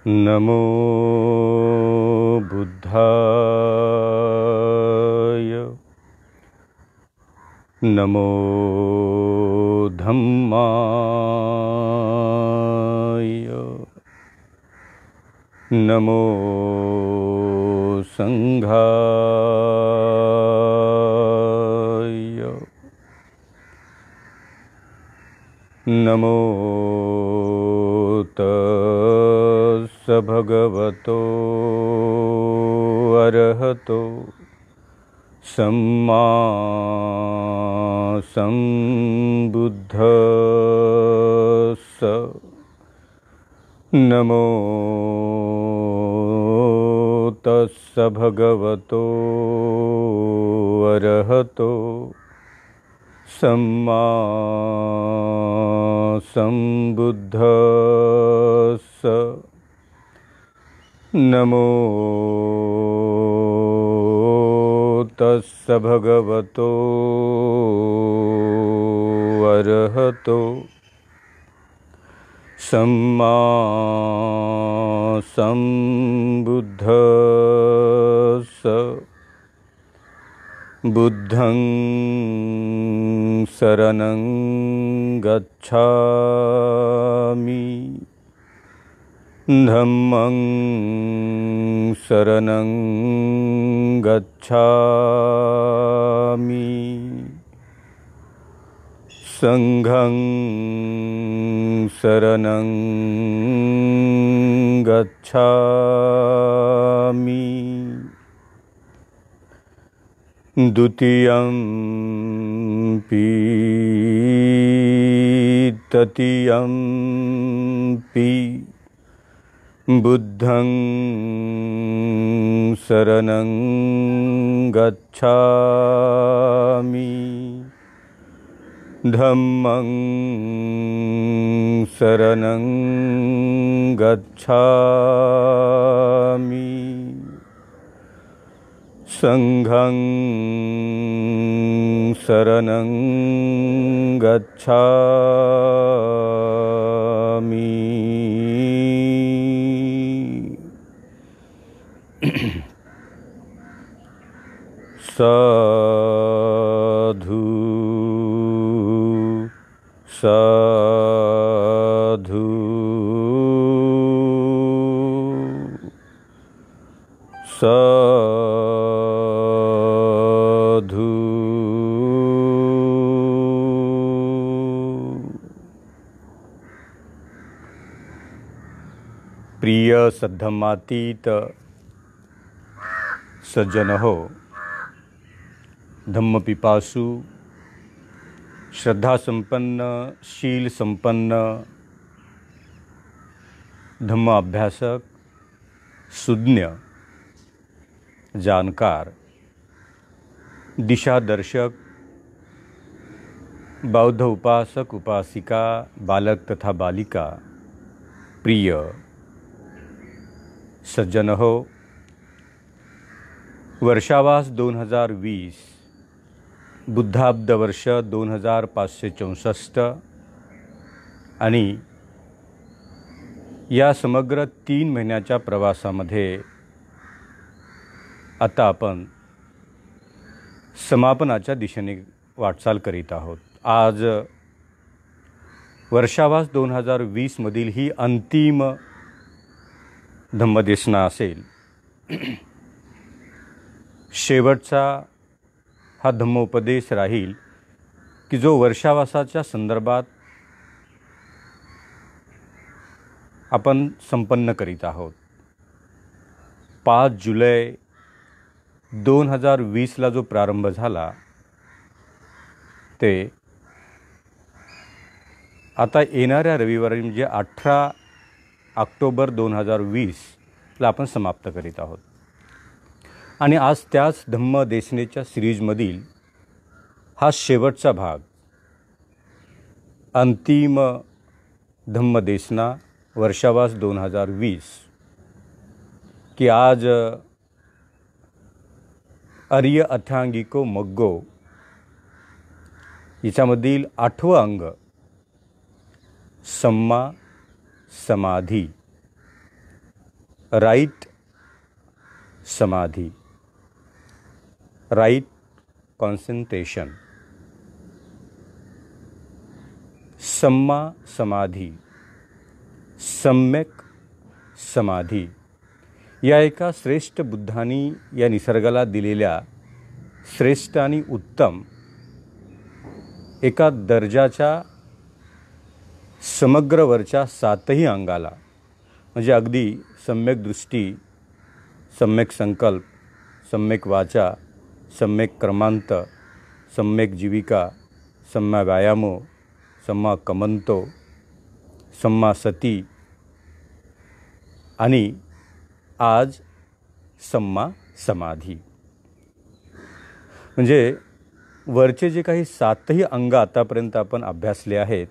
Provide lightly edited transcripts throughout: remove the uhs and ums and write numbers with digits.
नमो बुद्धाय, नमो धम्माय, नमो संघाय, नमो तस् भगवतो अरहतो सम्मा सम्बुद्धस्स। नमो तस् भगवतो अरहतो सम्मा सम्बुद्धस्स। नमो तस् भगवतो अरहतो सम्मा सम्बुद्धस्स। बुद्धं शरणं गच्छामि, धम्मं शरणं गच्छामि, संघं शरणं गच्छामि। द्वितीयंपि तृतीयंपि बुद्धं शरणं गच्छामि, धम्मं शरणं गच्छामि, संघं शरणं गच्छामि। साधु साधु साधु। प्रिय सद्धम्मातीत सज्जन हो, धम्म पिपासु, श्रद्धा संपन्न, शील संपन्न, धम्म अभ्यासक, सुज्ञ, जानकार, दिशा दर्शक, बौद्ध उपासक उपासिका, बालक तथा बालिका, प्रिय सज्जन हो, वर्षावास 2020, बुद्धाब्द वर्ष 2564 आणि या समग्र 3 महिन्याच्या प्रवासामध्ये आता आपण समापनाच्या दिशेने वाटचाल करीत आहोत. आज वर्षावास 2020 मधील ही अंतिम धम्मदेशना असेल. शेवटचा हा धम्मोपदेश राहील की जो वर्षावासाच्या संदर्भात आपण संपन्न करीत आहोत. 5 जुलै 2020ला जो प्रारंभ झाला ते आता येणाऱ्या रविवारी म्हणजे 18 ऑक्टोबर 2020ला आपण समाप्त करीत आहोत. आणि आज त्याच धम्मदेशनेच्या सिरीजमधील हा शेवटचा भाग, अंतिम धम्मदेशना वर्षावास 2020, की आज आर्य अथांगिको मग्गो याच्यामधील 8वं अंग सम्मा समाधी राईट समाधी, राईट कॉन्सन्ट्रेशन, सम्मा समाधी, सम्यक समाधी या एका श्रेष्ठ बुद्धांनी या निसर्गाला दिलेल्या श्रेष्ठ आणि उत्तम एका दर्जाच्या समग्रवरच्या 7ही अंगाला, म्हणजे अगदी सम्यक दृष्टी, सम्यक संकल्प, सम्यक वाचा, सम्यक कर्मांत, सम्यक जीविका, सम्मा व्यायामो, सम्मा कमंतो, सम्मा सती आणि आज सम्मा समाधी, म्हणजे वरचे जे काही 7ही अंग आतापर्यंत आपण अभ्यासले आहेत,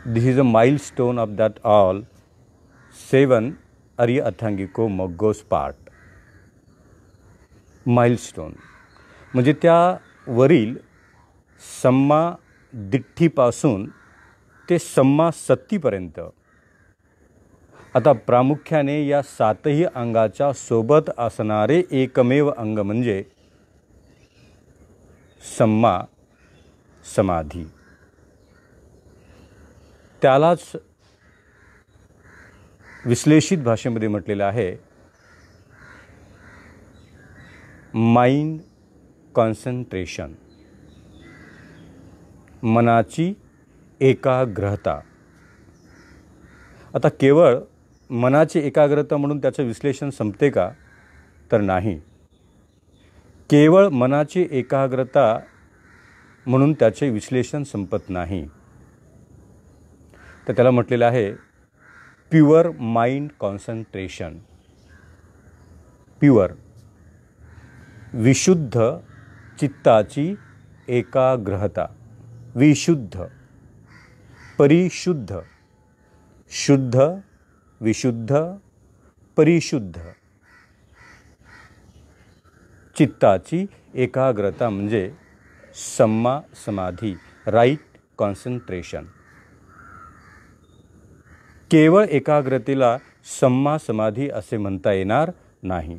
this is a milestone of that all 7 आर्य अथांगिको मोग्गोस पार्ट. माइलस्टोन म्हणजे त्यावरील सम्मा दिठ्ठीपासून ते सम्मा सत्तीपर्यंत. आता प्रामुख्याने या 7ही अंगाच्या सोबत असणारे एकमेव अंग म्हणजे सम्मा समाधी. त्यालाच विश्लेषित भाषेमध्ये म्हटलेलं आहे माइंड कॉन्सन्ट्रेशन, मनाची एकाग्रता. आता केवळ मनाची एकाग्रता म्हणून त्याचं विश्लेषण संपते का? तर नाही. केवळ मनाची एकाग्रता म्हणून त्याचे विश्लेषण संपत नाही. तर त्याला म्हटलेलं आहे प्युअर माइंड कॉन्सन्ट्रेशन. प्युअर विशुद्ध चित्ताची एकाग्रता, विशुद्ध, परिशुद्ध, शुद्ध, विशुद्ध, परिशुद्ध चित्ताची एकाग्रता म्हणजे सम्मा समाधी, राईट कॉन्सन्ट्रेशन. केवळ एकाग्रतेला सम्मा समाधी असे म्हणता येणार नाही.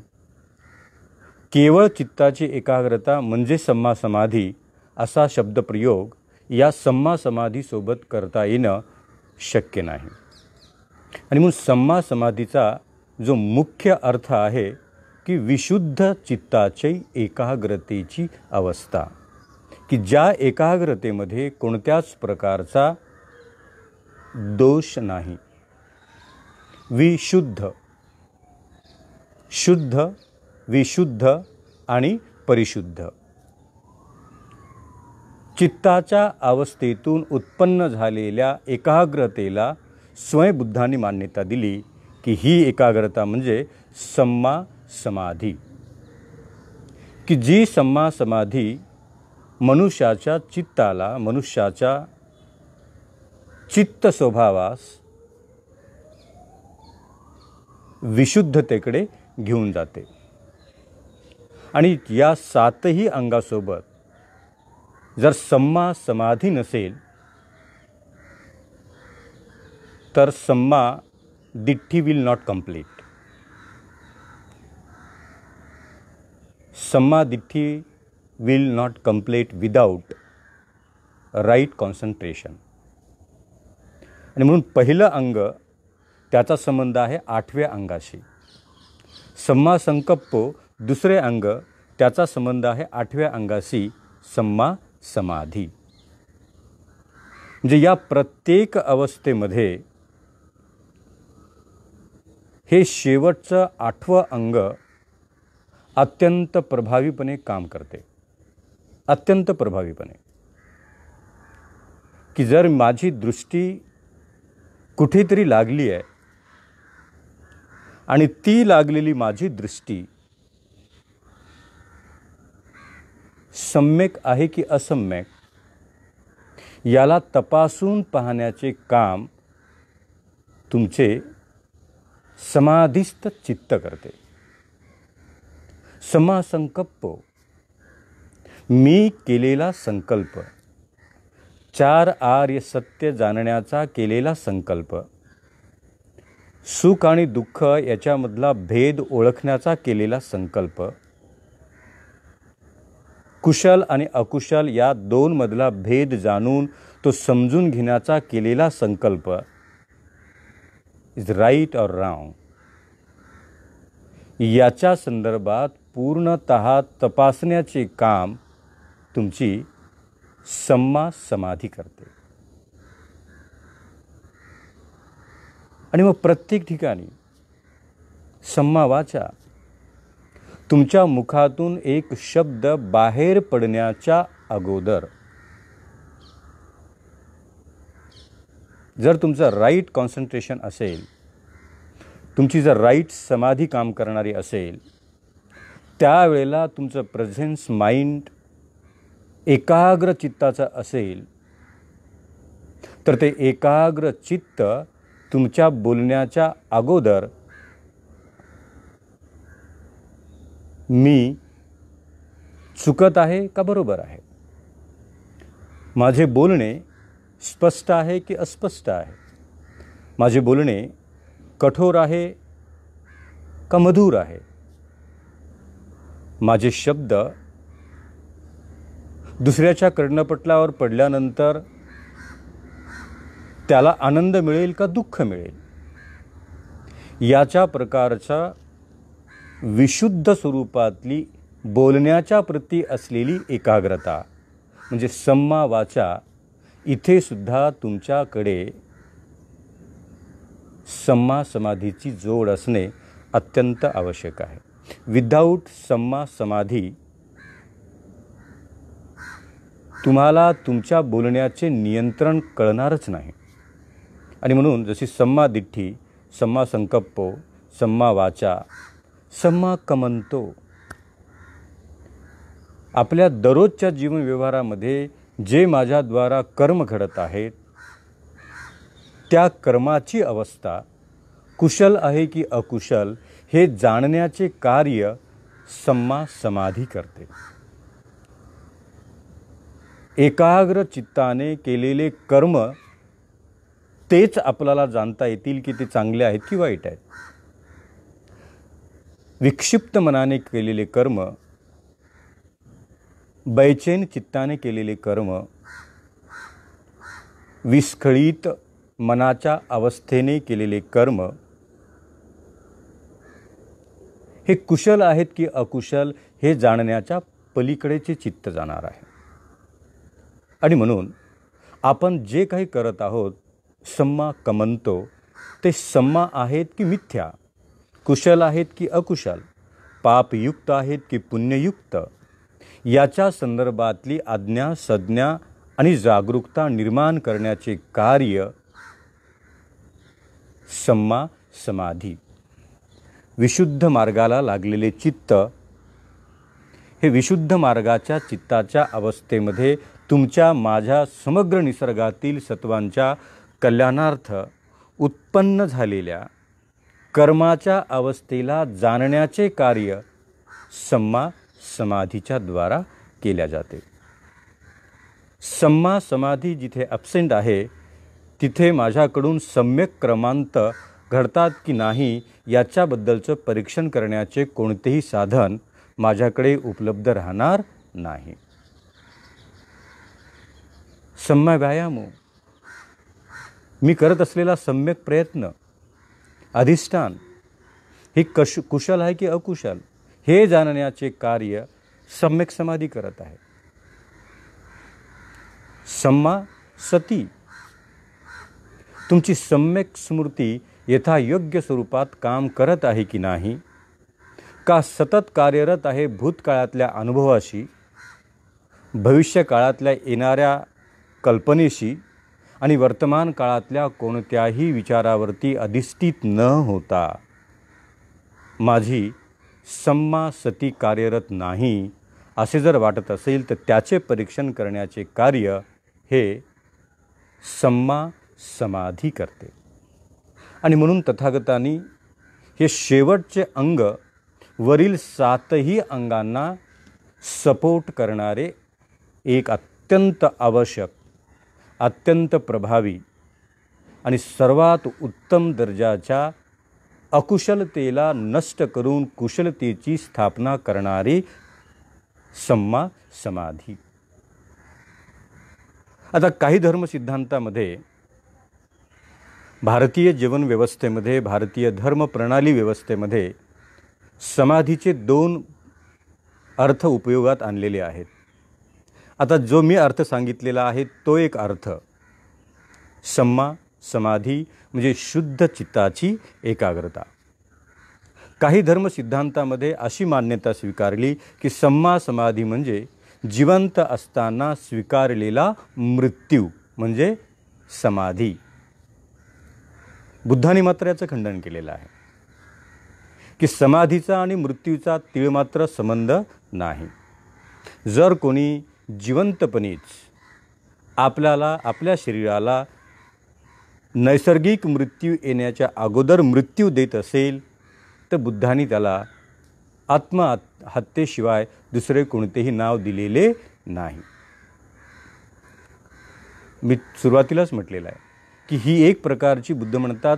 केवळ चित्ताची एकाग्रता म्हणजे सम्मा समाधी असा शब्दप्रयोग या सम्मा समाधीसोबत करता येणं शक्य नाही. आणि मग सम्मा समाधीचा जो मुख्य अर्थ आहे की विशुद्ध चित्ताची एकाग्रतेची अवस्था, की ज्या एकाग्रतेमध्ये कोणत्याच प्रकारचा दोष नाही. विशुद्ध, शुद्ध, विशुद्ध आणि परिशुद्ध चित्ताच्या अवस्थेतून उत्पन्न झालेल्या एकाग्रतेला स्वयंबुद्धांनी मान्यता दिली की ही एकाग्रता म्हणजे सम्मा समाधी. की जी सम्मा समाधी मनुष्याच्या चित्ताला, मनुष्याच्या चित्त स्वभावास विशुद्धतेकडे घेऊन जाते. आणि या 7ही अंगासोबत जर सम्मा समाधी नसेल तर सम्मा दिठ्ठी विल नॉट कंप्लीट. सम्मा दिठ्ठी will not complete without right concentration. आणि म्हणून पहिलं अंग त्याचा संबंध आहे 8व्या अंगाशी. सम्मा संकप्पो दुसरे अंग त्याचा संबंध आहे 8व्या अंगाशी, सम्मा समाधी. म्हणजे या प्रत्येक अवस्थेमध्ये हे शेवटचं 8वं अंग अत्यंत प्रभावीपणे काम करते. अत्यंत प्रभावीपणे. की जर माझी दृष्टी कुठेतरी लागली आहे आणि ती लागलेली माझी दृष्टी सम्यक आहे की असम्यक याला तपासून पाहण्याचे काम तुमचे समाधिस्थ चित्त करते. सम्मा संकल्प, मी केलेला संकल्प, 4 आर्य सत्य जाणण्याचा केलेला संकल्प सुख आणि दुःख याच्यामधला भेद ओळखण्याचा केलेला संकल्प, कुशल आणि अकुशल या दोनमधला भेद जाणून तो समजून घेण्याचा केलेला संकल्प इज राईट ऑर रॉंग, याच्या संदर्भात पूर्णतः तपासण्याचे काम तुमची सम्मा समाधी करते. आणि मग प्रत्येक ठिकाणी सम्मा वाचा, तुमच्या मुखातून एक शब्द बाहेर पडण्याच्या अगोदर जर तुमचं राईट कॉन्सन्ट्रेशन असेल, तुमची जर राईट समाधी काम करणारी असेल, त्यावेळेला तुमचं प्रेझेन्स माइंड एकाग्र चित्ताचं असेल, तर ते एकाग्र चित्त तुमच्या बोलण्याच्या अगोदर मी चुकत आहे का बरोबर आहे, माझे बोलणे स्पष्ट आहे की अस्पष्ट आहे, माझे बोलणे कठोर आहे का मधुर आहे, माझे शब्द दुसऱ्याच्या कर्णपटलावर पडल्यानंतर त्याला आनंद मिळेल का दुःख मिळेल, याच्या प्रकारचा विशुद्ध स्वरूपातली बोलण्याच्या प्रती असलेली एकाग्रता म्हणजे सम्मा वाचा, इथे सुद्धा तुमच्याकडे सम्मा समाधीची जोड असणे अत्यंत आवश्यक आहे. विदाऊट सम्मा समाधी तुम्हाला तुमच्या बोलण्याचे नियंत्रण कळणारच नाही. आणि म्हणून जशी सम्मा दिठ्ठी, सम्मा संकप्पो, सम्मा वाचा, सम्मा कमंतो, आपल्या दररोजच्या जीवन व्यवहारामध्ये जे माझ्याद्वारा कर्म घडत आहेत त्या कर्माची अवस्था कुशल आहे की अकुशल हे जाणण्याचे कार्य सम्मा समाधी करते. एकाग्र चित्ताने केलेले कर्म तेच आपल्याला जाणता येतील की ते चांगले आहेत की वाईट आहेत. विक्षिप्त मनाने केलेले कर्म, बैचेन चित्ताने केलेले कर्म, विस्खळीत मनाच्या अवस्थेने केलेले कर्म हे कुशल आहेत की अकुशल हे जाणण्याच्या पलीकडेचे चित्त जाणार आहे. आणि म्हणून आपण जे काही करत आहोत सम्मा कमंतो, ते सम्मा आहेत की मिथ्या, कुशल आहेत की अकुशल, पापयुक्त आहेत की पुण्ययुक्त, याच्या संदर्भातली आज्ञा संज्ञा आणि जागरूकता निर्माण करण्याचे कार्य सम्मा समाधी. विशुद्ध मार्गाला लागलेले चित्त हे विशुद्ध मार्गाच्या चित्ताच्या अवस्थेमध्ये तुमच्या माझ्या समग्र निसर्गातील सत्वांच्या कल्याणार्थ उत्पन्न झालेल्या कर्माच्या अवस्थेला जाणण्याचे कार्य सम्मा समाधीच्या द्वारा केल्या जाते. सम्मा समाधी जिथे ॲब्सेंट आहे तिथे माझ्याकडून सम्यक क्रमांत घडतात की नाही याच्याबद्दलचं परीक्षण करण्याचे कोणतेही साधन माझ्याकडे उपलब्ध राहणार नाही. सम्मा व्यायामो, मी करत असलेला सम्यक प्रयत्न, अधिष्ठान हे कुशल आहे की अकुशल हे जाणण्याचे कार्य सम्यक समाधी करत आहे. सम्मा सती, तुमची सम्यक स्मृती यथायोग्य स्वरूपात काम करत आहे की नाही, का सतत कार्यरत आहे भूतकाळातल्या अनुभवाशी, भविष्य काळातल्या येणाऱ्या कल्पनेशी आणि वर्तमान काळातल्या कोणत्याही विचारावरती अधिष्ठित न होता माझी सम्मा सती कार्यरत नाही असे जर वाटत असेल तर त्याचे परीक्षण करण्याचे कार्य हे सम्मा समाधी करते. आणि म्हणून तथागतांनी हे शेवटचे अंग वरील 7ही अंगांना सपोर्ट करणारे एक अत्यंत आवश्यक, अत्यंत प्रभावी आणि सर्वात उत्तम दर्जाच्या अकुशलतेला नष्ट करून कुशलतेची स्थापना करणारी सम्मा समाधी. आता काही धर्मसिद्धांतामध्ये, भारतीय जीवन व्यवस्थेमध्ये, भारतीय धर्म प्रणाली व्यवस्थेमध्ये समाधीचे 2 अर्थ उपयोगात आणलेले आहेत. आता जो मी अर्थ सांगितलेला आहे तो एक अर्थ, सम्मा समाधी म्हणजे शुद्ध चित्ताची एकाग्रता. काही धर्मसिद्धांतामध्ये अशी मान्यता स्वीकारली की सम्मा समाधी म्हणजे जिवंत असताना स्वीकारलेला मृत्यू म्हणजे समाधी. बुद्धाने मात्र याचं खंडन केलेलं आहे की समाधीचा आणि मृत्यूचा तीळमात्र संबंध नाही. जर कोणी जिवंतपणीच आपल्या शरीराला नैसर्गिक मृत्यू येण्याच्या अगोदर मृत्यू देत असेल तर बुद्धांनी त्याला आत्महत्येशिवाय दुसरे कोणतेही नाव दिलेले नाही. मी सुरुवातीलाच म्हटलेलं आहे की ही एक प्रकारची बुद्ध म्हणतात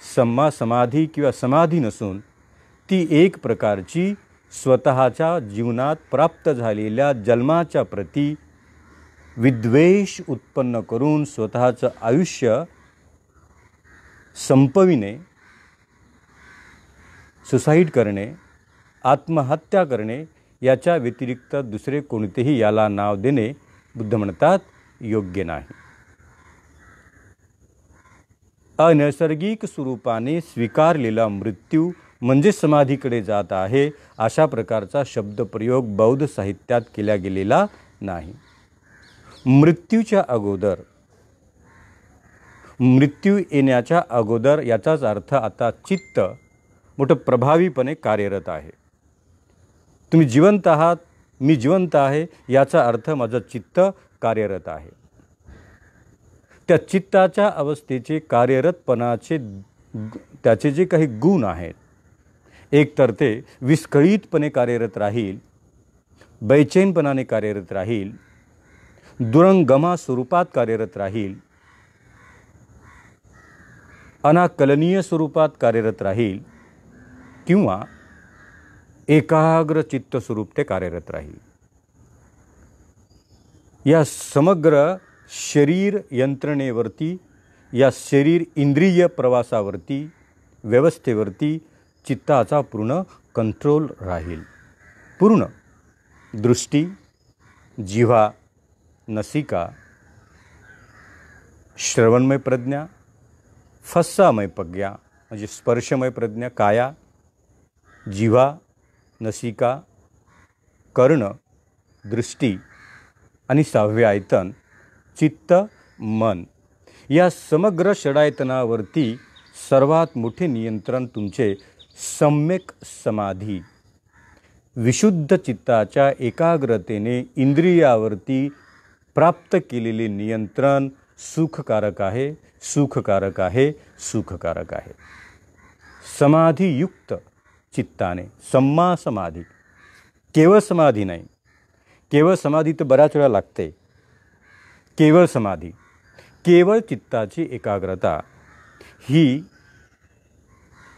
सम्मा समाधी किंवा समाधी नसून ती एक प्रकारची स्वतःच्या जीवनात प्राप्त झालेल्या जन्माच्या प्रती विद्वेष उत्पन्न करून स्वतःचं आयुष्य संपविणे, सुसाईड करणे, आत्महत्या करणे याच्या व्यतिरिक्त दुसरे कोणतेही याला नाव देणे बुद्ध म्हणतात योग्य नाही. अनैसर्गिक स्वरूपाने स्वीकारलेला मृत्यू म्हणजे समाधीकडे जात आहे अशा प्रकारचा शब्दप्रयोग बौद्ध साहित्यात केला गेलेला नाही. मृत्यूच्या अगोदर, मृत्यू येण्याच्या अगोदर याचाच अर्थ आता चित्त मोठं प्रभावीपणे कार्यरत आहे. तुम्ही जिवंत आहात, मी जिवंत आहे याचा अर्थ माझं चित्त कार्यरत आहे. त्या चित्ताच्या अवस्थेचे कार्यरतपणाचे त्याचे जे काही गुण आहेत, एक तर ते विस्कळीतपणे कार्यरत राहील, बैचैनपणाने कार्यरत राहील, दुरंगमा स्वरूपात कार्यरत राहील, अनाकलनीय स्वरूपात कार्यरत राहील किंवा एकाग्र चित्त स्वरूप ते कार्यरत राहील. या समग्र शरीर यंत्रणेवरती, या शरीर इंद्रिय प्रवासावरती, व्यवस्थेवरती चित्ताचा पूर्ण कंट्रोल राहील. पूर्ण दृष्टी, जिव्हा, नसिका, श्रवणमय प्रज्ञा, फस्सामय प्रज्ञा म्हणजे स्पर्शमय प्रज्ञा, काया, जिव्हा, नसिका, कर्ण, दृष्टी आणि 6वे आयतन चित्त, मन, या समग्र षडायतनावरती सर्वात मोठे नियंत्रण तुमचे सम्यक समाधी, विशुद्ध चित्ताच्या एकाग्रतेने इंद्रियावरती प्राप्त केलेले नियंत्रण सुखकारक आहे, सुखकारक आहे, सुखकारक आहे. समाधीयुक्त चित्ताने सम्मा समाधी, केवळ समाधी नाही. केवळ समाधी तर बऱ्याच वेळा लागते. केवळ समाधी, केवळ चित्ताची एकाग्रता ही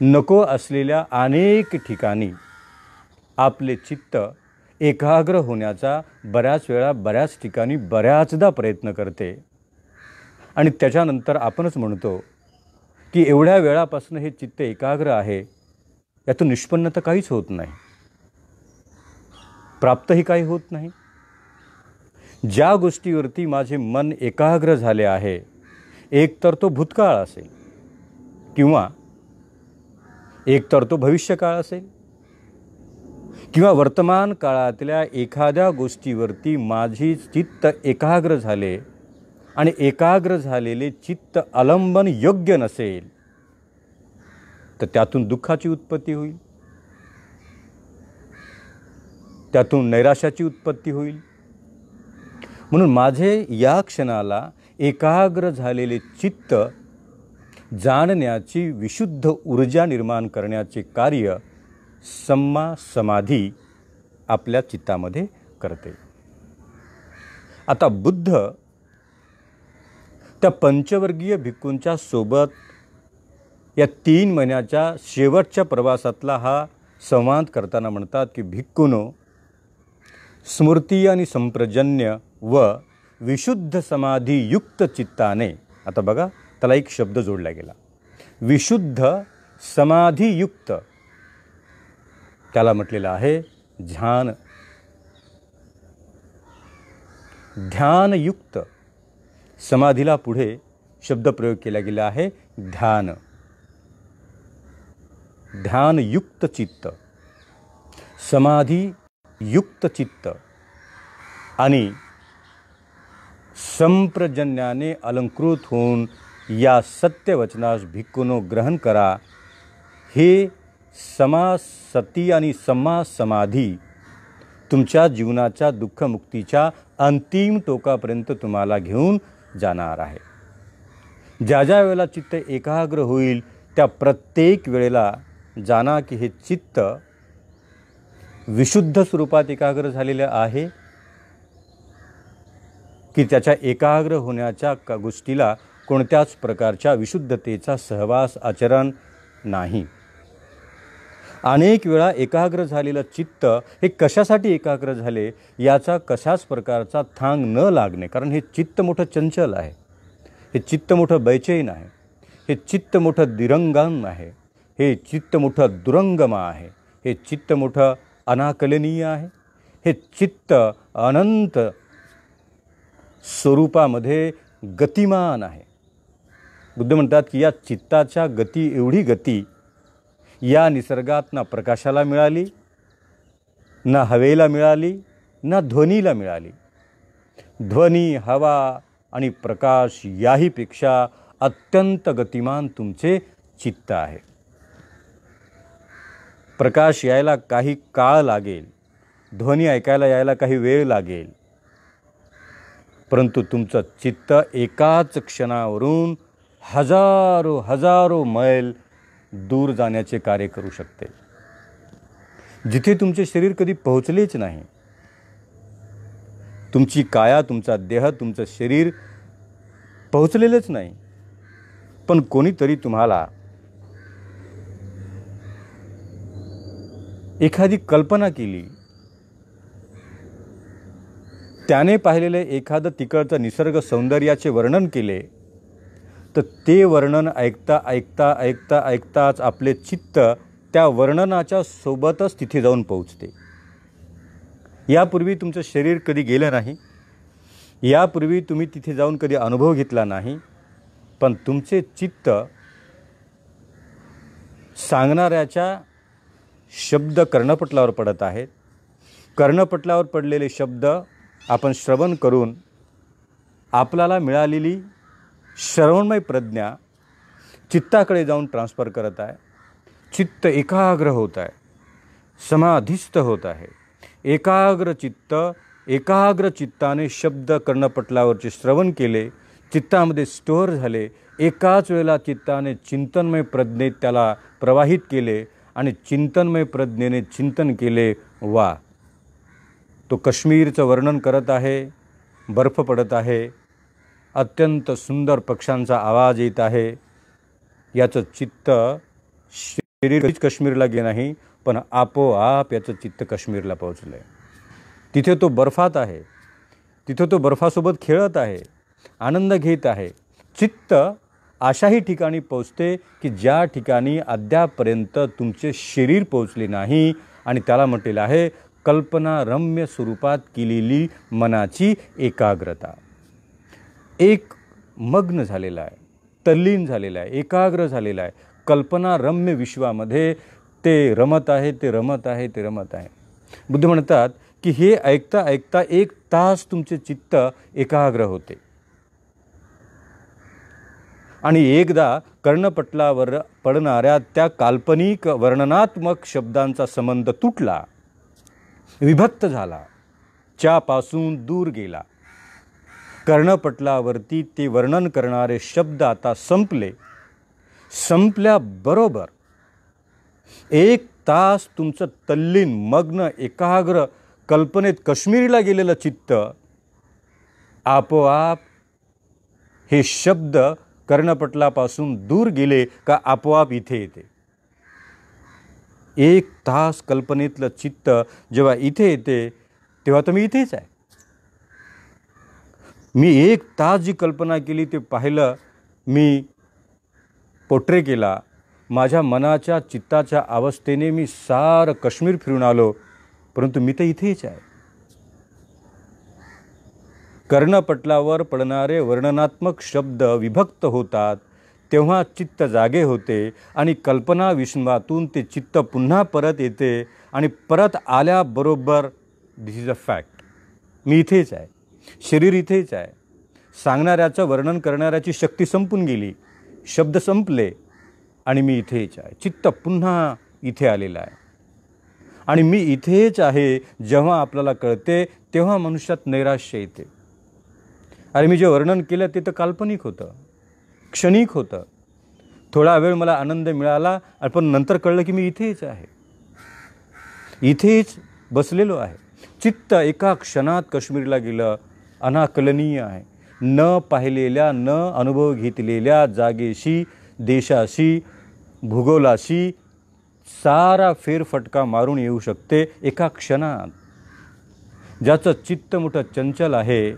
नको असलेल्या अनेक ठिकाणी आपले चित्त एकाग्र होण्याचा बऱ्याच ठिकाणी बऱ्याचदा प्रयत्न करते आणि त्याच्यानंतर आपणच म्हणतो की एवढ्या वेळापासून हे चित्त एकाग्र आहे, यातून निष्पन्न तर काहीच होत नाही, प्राप्तही काही होत नाही. ज्या गोष्टीवरती माझे मन एकाग्र झाले आहे, एक तर तो भूतकाळ असेल किंवा एक तर तो भविष्यकाळ असेल किंवा वर्तमान काळातल्या एखाद्या गोष्टीवरती माझी चित्त एकाग्र झाले आणि एकाग्र झालेले चित्त अवलंबन योग्य नसेल तर त्यातून दुःखाची उत्पत्ती होईल, त्यातून नैराश्याची उत्पत्ती होईल. म्हणून माझे या क्षणाला एकाग्र झालेले चित्त जाणण्याची विशुद्ध ऊर्जा निर्माण करण्याचे कार्य सम्मा समाधी आपल्या चित्तामध्ये करते. आता बुद्ध त्या पंचवर्गीय भिक्खूंच्या सोबत या 3 महिन्याच्या शेवटच्या प्रवासातला हा संवाद करताना म्हणतात की भिक्खूनो, स्मृती आणि संप्रजन्य व विशुद्ध समाधीयुक्त चित्ताने, आता बघा त्याला एक शब्द जोडला गेला, विशुद्ध समाधीयुक्त, त्याला म्हटलेलं आहे ध्यान, ध्यानयुक्त. समाधीला पुढे शब्दप्रयोग केला गेला आहे ध्यान, ध्यानयुक्त चित्त, समाधीयुक्त चित्त आणि संप्रजन्याने अलंकृत होऊन या सत्यवचनास भिक्खूनो ग्रहण करा. हे समासती आणि समाधी तुमच्या जीवनाच्या दुःखमुक्तीच्या अंतिम टोकापर्यंत तुम्हाला घेऊन जाणार आहे. ज्या ज्या वेळेला चित्त एकाग्र होईल त्या प्रत्येक वेळेला जाणा की हे चित्त विशुद्ध स्वरूपात एकाग्र झालेलं आहे की त्याच्या एकाग्र होण्याच्या गोष्टीला कोणत्याच प्रकारच्या विशुद्धतेचा सहवास आचरण नाही. अनेक वेळा एकाग्र झालेलं चित्त हे कशासाठी एकाग्र झाले याचा कशाच प्रकारचा थांग न लागणे, कारण हे चित्त मोठं चंचल आहे, हे चित्त मोठं बैचैन आहे, हे चित्त मोठं दिरंगम आहे, हे चित्त मोठं दुरंगमा आहे, हे चित्त मोठं अनाकलनीय आहे, हे चित्त अनंत स्वरूपामध्ये गतिमान आहे. बुद्ध म्हणतात की या चित्ताच्या गती, एवढी गती या निसर्गात ना प्रकाशाला मिळाली, ना हवेला मिळाली, ना ध्वनीला मिळाली. ध्वनी, हवा आणि प्रकाश याहीपेक्षा अत्यंत गतिमान तुमचे चित्त आहे. प्रकाश यायला काही काळ लागेल, ध्वनी ऐकायला यायला काही वेळ लागेल, परंतु तुमचं चित्त एकाच क्षणावरून हजारो हजारो मैल दूर जाण्याचे कार्य करू शकते, जिथे तुमचे शरीर कधी पोहोचलेच नाही. तुमची काया, तुमचा देह, तुमचं शरीर पोहोचलेलंच नाही, पण कोणीतरी तुम्हाला एखादी कल्पना केली, त्याने पाहिलेले एखादं तिकडचं निसर्ग सौंदर्याचे वर्णन केले, तर ते वर्णन ऐकता ऐकता ऐकता ऐकताच आपले चित्त त्या वर्णनाच्या सोबतच तिथे जाऊन पोहोचते. यापूर्वी तुमचं शरीर कधी गेलं नाही, यापूर्वी तुम्ही तिथे जाऊन कधी अनुभव घेतला नाही, पण तुमचे चित्त सांगणाऱ्याच्या शब्द कर्णपटलावर पडत आहेत. कर्णपटलावर पडलेले शब्द आपण श्रवण करून आपल्याला मिळालेली श्रवणमय प्रज्ञा चित्ताकडे जाऊन ट्रान्सफर करत आहे. चित्त एकाग्र होत आहे, समाधिस्थ होत आहे. एकाग्र चित्त, एकाग्र चित्ताने शब्द कर्णपटलावरचे श्रवण केले, चित्तामध्ये स्टोअर झाले. एकाच वेळेला चित्ताने चिंतनमय प्रज्ञेत त्याला प्रवाहित केले आणि चिंतनमय प्रज्ञेने चिंतन केले. वा, तो काश्मीरचं वर्णन करत आहे, बर्फ पडत आहे, अत्यंत सुंदर पक्ष्यांचा आवाज येत आहे. याचं चित्त शरीर कधीच काश्मीरला गेलं नाही, पण आपोआप याचं चित्त काश्मीरला पोहोचलं आहे. तिथे तो बर्फात आहे, तिथे तो बर्फासोबत खेळत आहे, आनंद घेत आहे. चित्त अशाही ठिकाणी पोचते की ज्या ठिकाणी अद्यापर्यंत तुमचे शरीर पोचले नाही, आणि त्याला म्हटलेलं आहे कल्पनारम्य स्वरूपात केलेली मनाची एकाग्रता. एक मग्न झालेला आहे, तल्लीन झालेला आहे, एकाग्र झालेला आहे. कल्पनारम्य विश्वामध्ये ते रमत आहे, ते रमत आहे, ते रमत आहे. बुद्ध म्हणतात की हे ऐकता ऐकता 1 तास तुमचे चित्त एकाग्र होते, आणि एकदा कर्णपटलावर पडणाऱ्या त्या काल्पनिक वर्णनात्मक शब्दांचा संबंध तुटला, विभक्त झाला, च्यापासून दूर गेला. कर्णपटलावरती ते वर्णन करणारे शब्द आता संपले. संपल्याबरोबर 1 तास तुमचं तल्लीन, मग्न, एकाग्र कल्पनेत काश्मीरीला गेलेलं चित्त आपोआप हे शब्द कर्णपटलापासून दूर गेले का आपोआप इथे येते. 1 तास कल्पनेतलं चित्त जेव्हा इथे येते तेव्हा तर मी इथेच आहे. मी 1 तास जी कल्पना केली ते पाहिलं, मी पोट्रे केला. माझ्या मनाच्या चित्ताच्या अवस्थेने मी सारं काश्मीर फिरून आलो, परंतु मी तर इथेच आहे. कर्णपटलावर पडणारे वर्णनात्मक शब्द विभक्त होतात तेव्हा चित्त जागे होते आणि कल्पना विश्वातून ते चित्त पुन्हा परत येते आणि परत आल्याबरोबर दिस इज अ फॅक्ट, मी इथेच आहे, शरीर इथेच आहे. सांगणाऱ्याचं वर्णन करणाऱ्याची शक्ती संपून गेली, शब्द संपले आणि मी इथेच आहे. चित्त पुन्हा इथे आलेलं आहे आणि मी इथेच आहे जेव्हा आपल्याला कळते तेव्हा मनुष्यात नैराश्य येते. अरे मी जे वर्णन केलं ते तर काल्पनिक होतं, क्षणिक होतं. थोडा वेळ मला आनंद मिळाला पण नंतर कळलं की मी इथेच आहे, इथेच बसलेलो आहे. चित्त एका क्षणात काश्मीरला गेलं. अनाकलनीय आहे. न पाहिलेल्या, न अनुभव घेतलेल्या जागेशी, देशाशी, भूगोलाशी सारा फेरफटका मारून येऊ शकते एका क्षणात. ज्याचं चित्त मोठं चंचल आहे,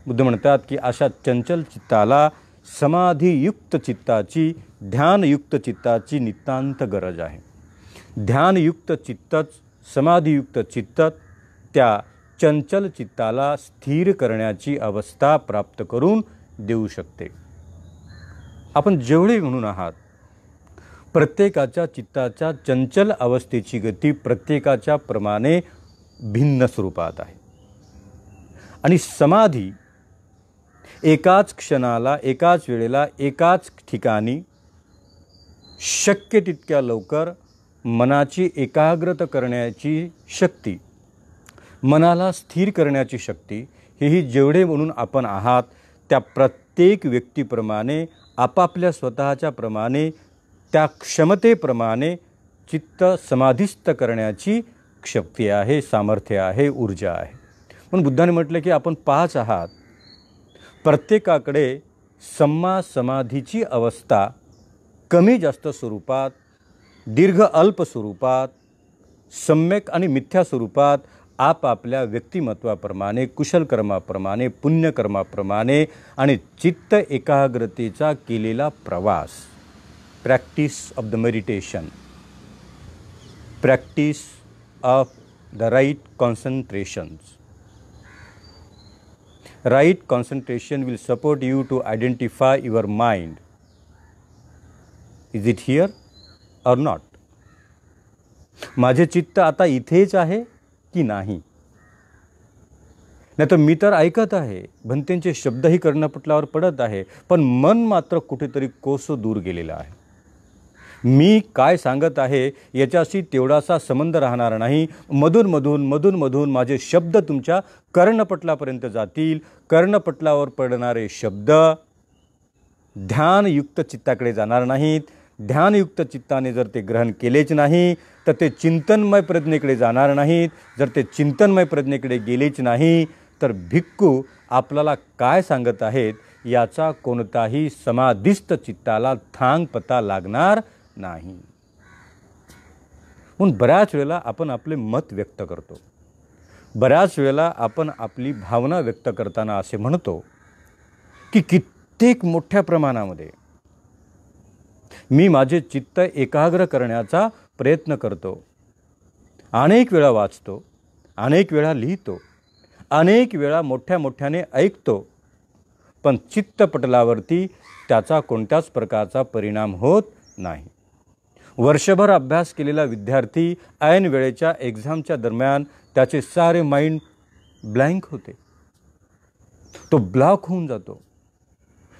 बुद्ध म्हणतात की अशा चंचल चित्ताला समाधीयुक्त चित्ताची, ध्यानयुक्त चित्ताची नितांत गरज आहे. ध्यानयुक्त चित्तच, समाधीयुक्त चित्तच त्या चंचल चित्ताला स्थिर करण्याची अवस्था प्राप्त करून देऊ शकते. आपण जेवढे म्हणून आहात, प्रत्येकाच्या चित्ताच्या चंचल अवस्थेची गती प्रत्येकाच्या प्रमाणे भिन्न स्वरूपात आहे. आणि समाधी एकाच क्षणाला, एकाच वेळेला, एकाच ठिकाणी शक्य तितक्या लवकर मनाची एकाग्रता करण्याची शक्ती, मनाला स्थिर करण्याची शक्ती, हेही जेवढे म्हणून आपण आहात त्या प्रत्येक व्यक्तीप्रमाणे, आपापल्या स्वतःच्या प्रमाणे, त्या क्षमतेप्रमाणे चित्त समाधिस्थ करण्याची शक्ती आहे, सामर्थ्य आहे, ऊर्जा आहे. म्हणून बुद्धाने म्हटलं की आपण 5 आहात. प्रत्येकाकडे सम्मा समाधीची अवस्था कमी जास्त स्वरूपात, दीर्घ अल्प स्वरूपात, सम्यक आणि मिथ्या स्वरूपात आपापल्या व्यक्तिमत्वाप्रमाणे, कुशलकर्माप्रमाणे, पुण्यकर्माप्रमाणे आणि चित्त एकाग्रतेचा केलेला प्रवास, practice of the meditation, practice of the right concentrations. Right concentration will support you to identify your mind. Is it here or not? माझे चित्त आता इथेच आहे की नाही? नाही तर मी तर ऐकत आहे, भंतेंचे शब्दही कर्णपटलावर पडत आहे, पण मन मात्र कुठेतरी कोसो दूर गेलेलं आहे. मी काय सांगत आहे याच्याशी तेवढासा संबंध राहणार नाही. मधून माझे शब्द तुमच्या कर्णपटलापर्यंत जातील. कर्णपटलावर पडणारे शब्द ध्यानयुक्त चित्ताकडे जाणार नाहीत. ध्यानयुक्त चित्ताने जर ते ग्रहण केलेच नाही तर ते चिंतनमय प्रज्ञेकडे जाणार नाहीत. जर ते चिंतनमय प्रज्ञेकडे गेलेच नाही तर भिक्खू आपल्याला काय सांगत आहेत याचा कोणताही समाधिस्थ चित्ताला थांग पता लागणार नाही. म्हणून बऱ्याच वेळेला आपण आपले मत व्यक्त करतो, बऱ्याच वेळेला आपण आपली भावना व्यक्त करताना असे म्हणतो की कित्येक मोठ्या प्रमाणामध्ये मी माझे चित्त एकाग्र करण्याचा प्रयत्न करतो, अनेक वेळा वाचतो, अनेक वेळा लिहितो, अनेक वेळा मोठ्याने ऐकतो, पण चित्तपटलावरती त्याचा कोणत्याच प्रकारचा परिणाम होत नाही. वर्षभर अभ्यास केलेला विद्यार्थी ऐन वेळेच्या एक्झामच्या दरम्यान त्याचे सारे माइंड ब्लँक होते, तो ब्लॉक होऊन जातो.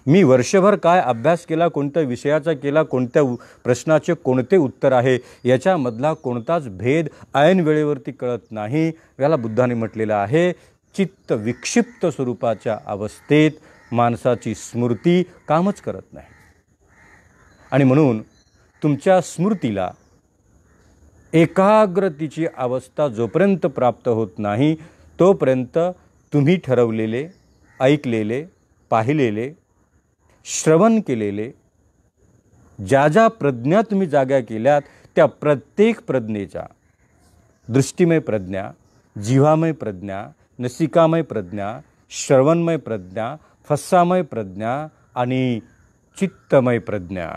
मी वर्षभर काय अभ्यास केला, कोणत्या विषयाचा केला, कोणत्या प्रश्नाचे कोणते उत्तर आहे याच्यामधला कोणताच भेद ऐन वेळेवरती कळत नाही. याला बुद्धाने म्हटलेलं आहे चित्त विक्षिप्त स्वरूपाच्या अवस्थेत माणसाची स्मृती कामच करत नाही. आणि म्हणून तुमच्या स्मृतीला एकाग्रतेची अवस्था जोपर्यंत प्राप्त होत नाही तोपर्यंत तुम्ही ठरवलेले, ऐकलेले, पाहिलेले श्रवण केलेले, ज्या ज्या प्रज्ञा तुम्ही जाग्या केल्यात त्या प्रत्येक प्रज्ञेच्या, दृष्टिमय प्रज्ञा, जिव्हामय प्रज्ञा, नसिकामय प्रज्ञा, श्रवणमय प्रज्ञा, फस्सामय प्रज्ञा आणि चित्तमय प्रज्ञा,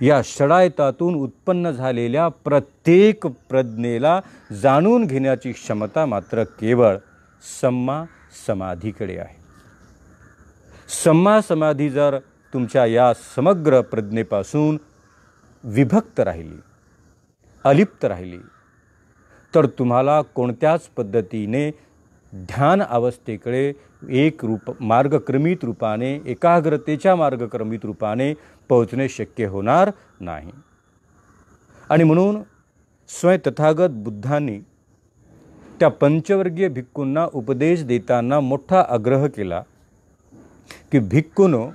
या षडायतातून उत्पन्न झालेल्या प्रत्येक प्रज्ञेला जाणून घेण्याची क्षमता मात्र केवळ सम्मा समाधीकडे आहे. सम्मा समाधी जर तुमच्या या समग्र प्रज्ञेपासून विभक्त राहिली, अलिप्त राहिली, तर तुम्हाला कोणत्याच पद्धतीने ध्यान अवस्थेकडे एक मार्गक्रमित रूपाने, एकाग्रतेच्या मार्गक्रमित रूपाने पोहोचणे शक्य होणार नाही. आणि म्हणून स्वयं तथागत बुद्धांनी त्या पंचवर्गीय भिक्खूंना उपदेश देताना मोठा आग्रह केला की भिक्खूनो,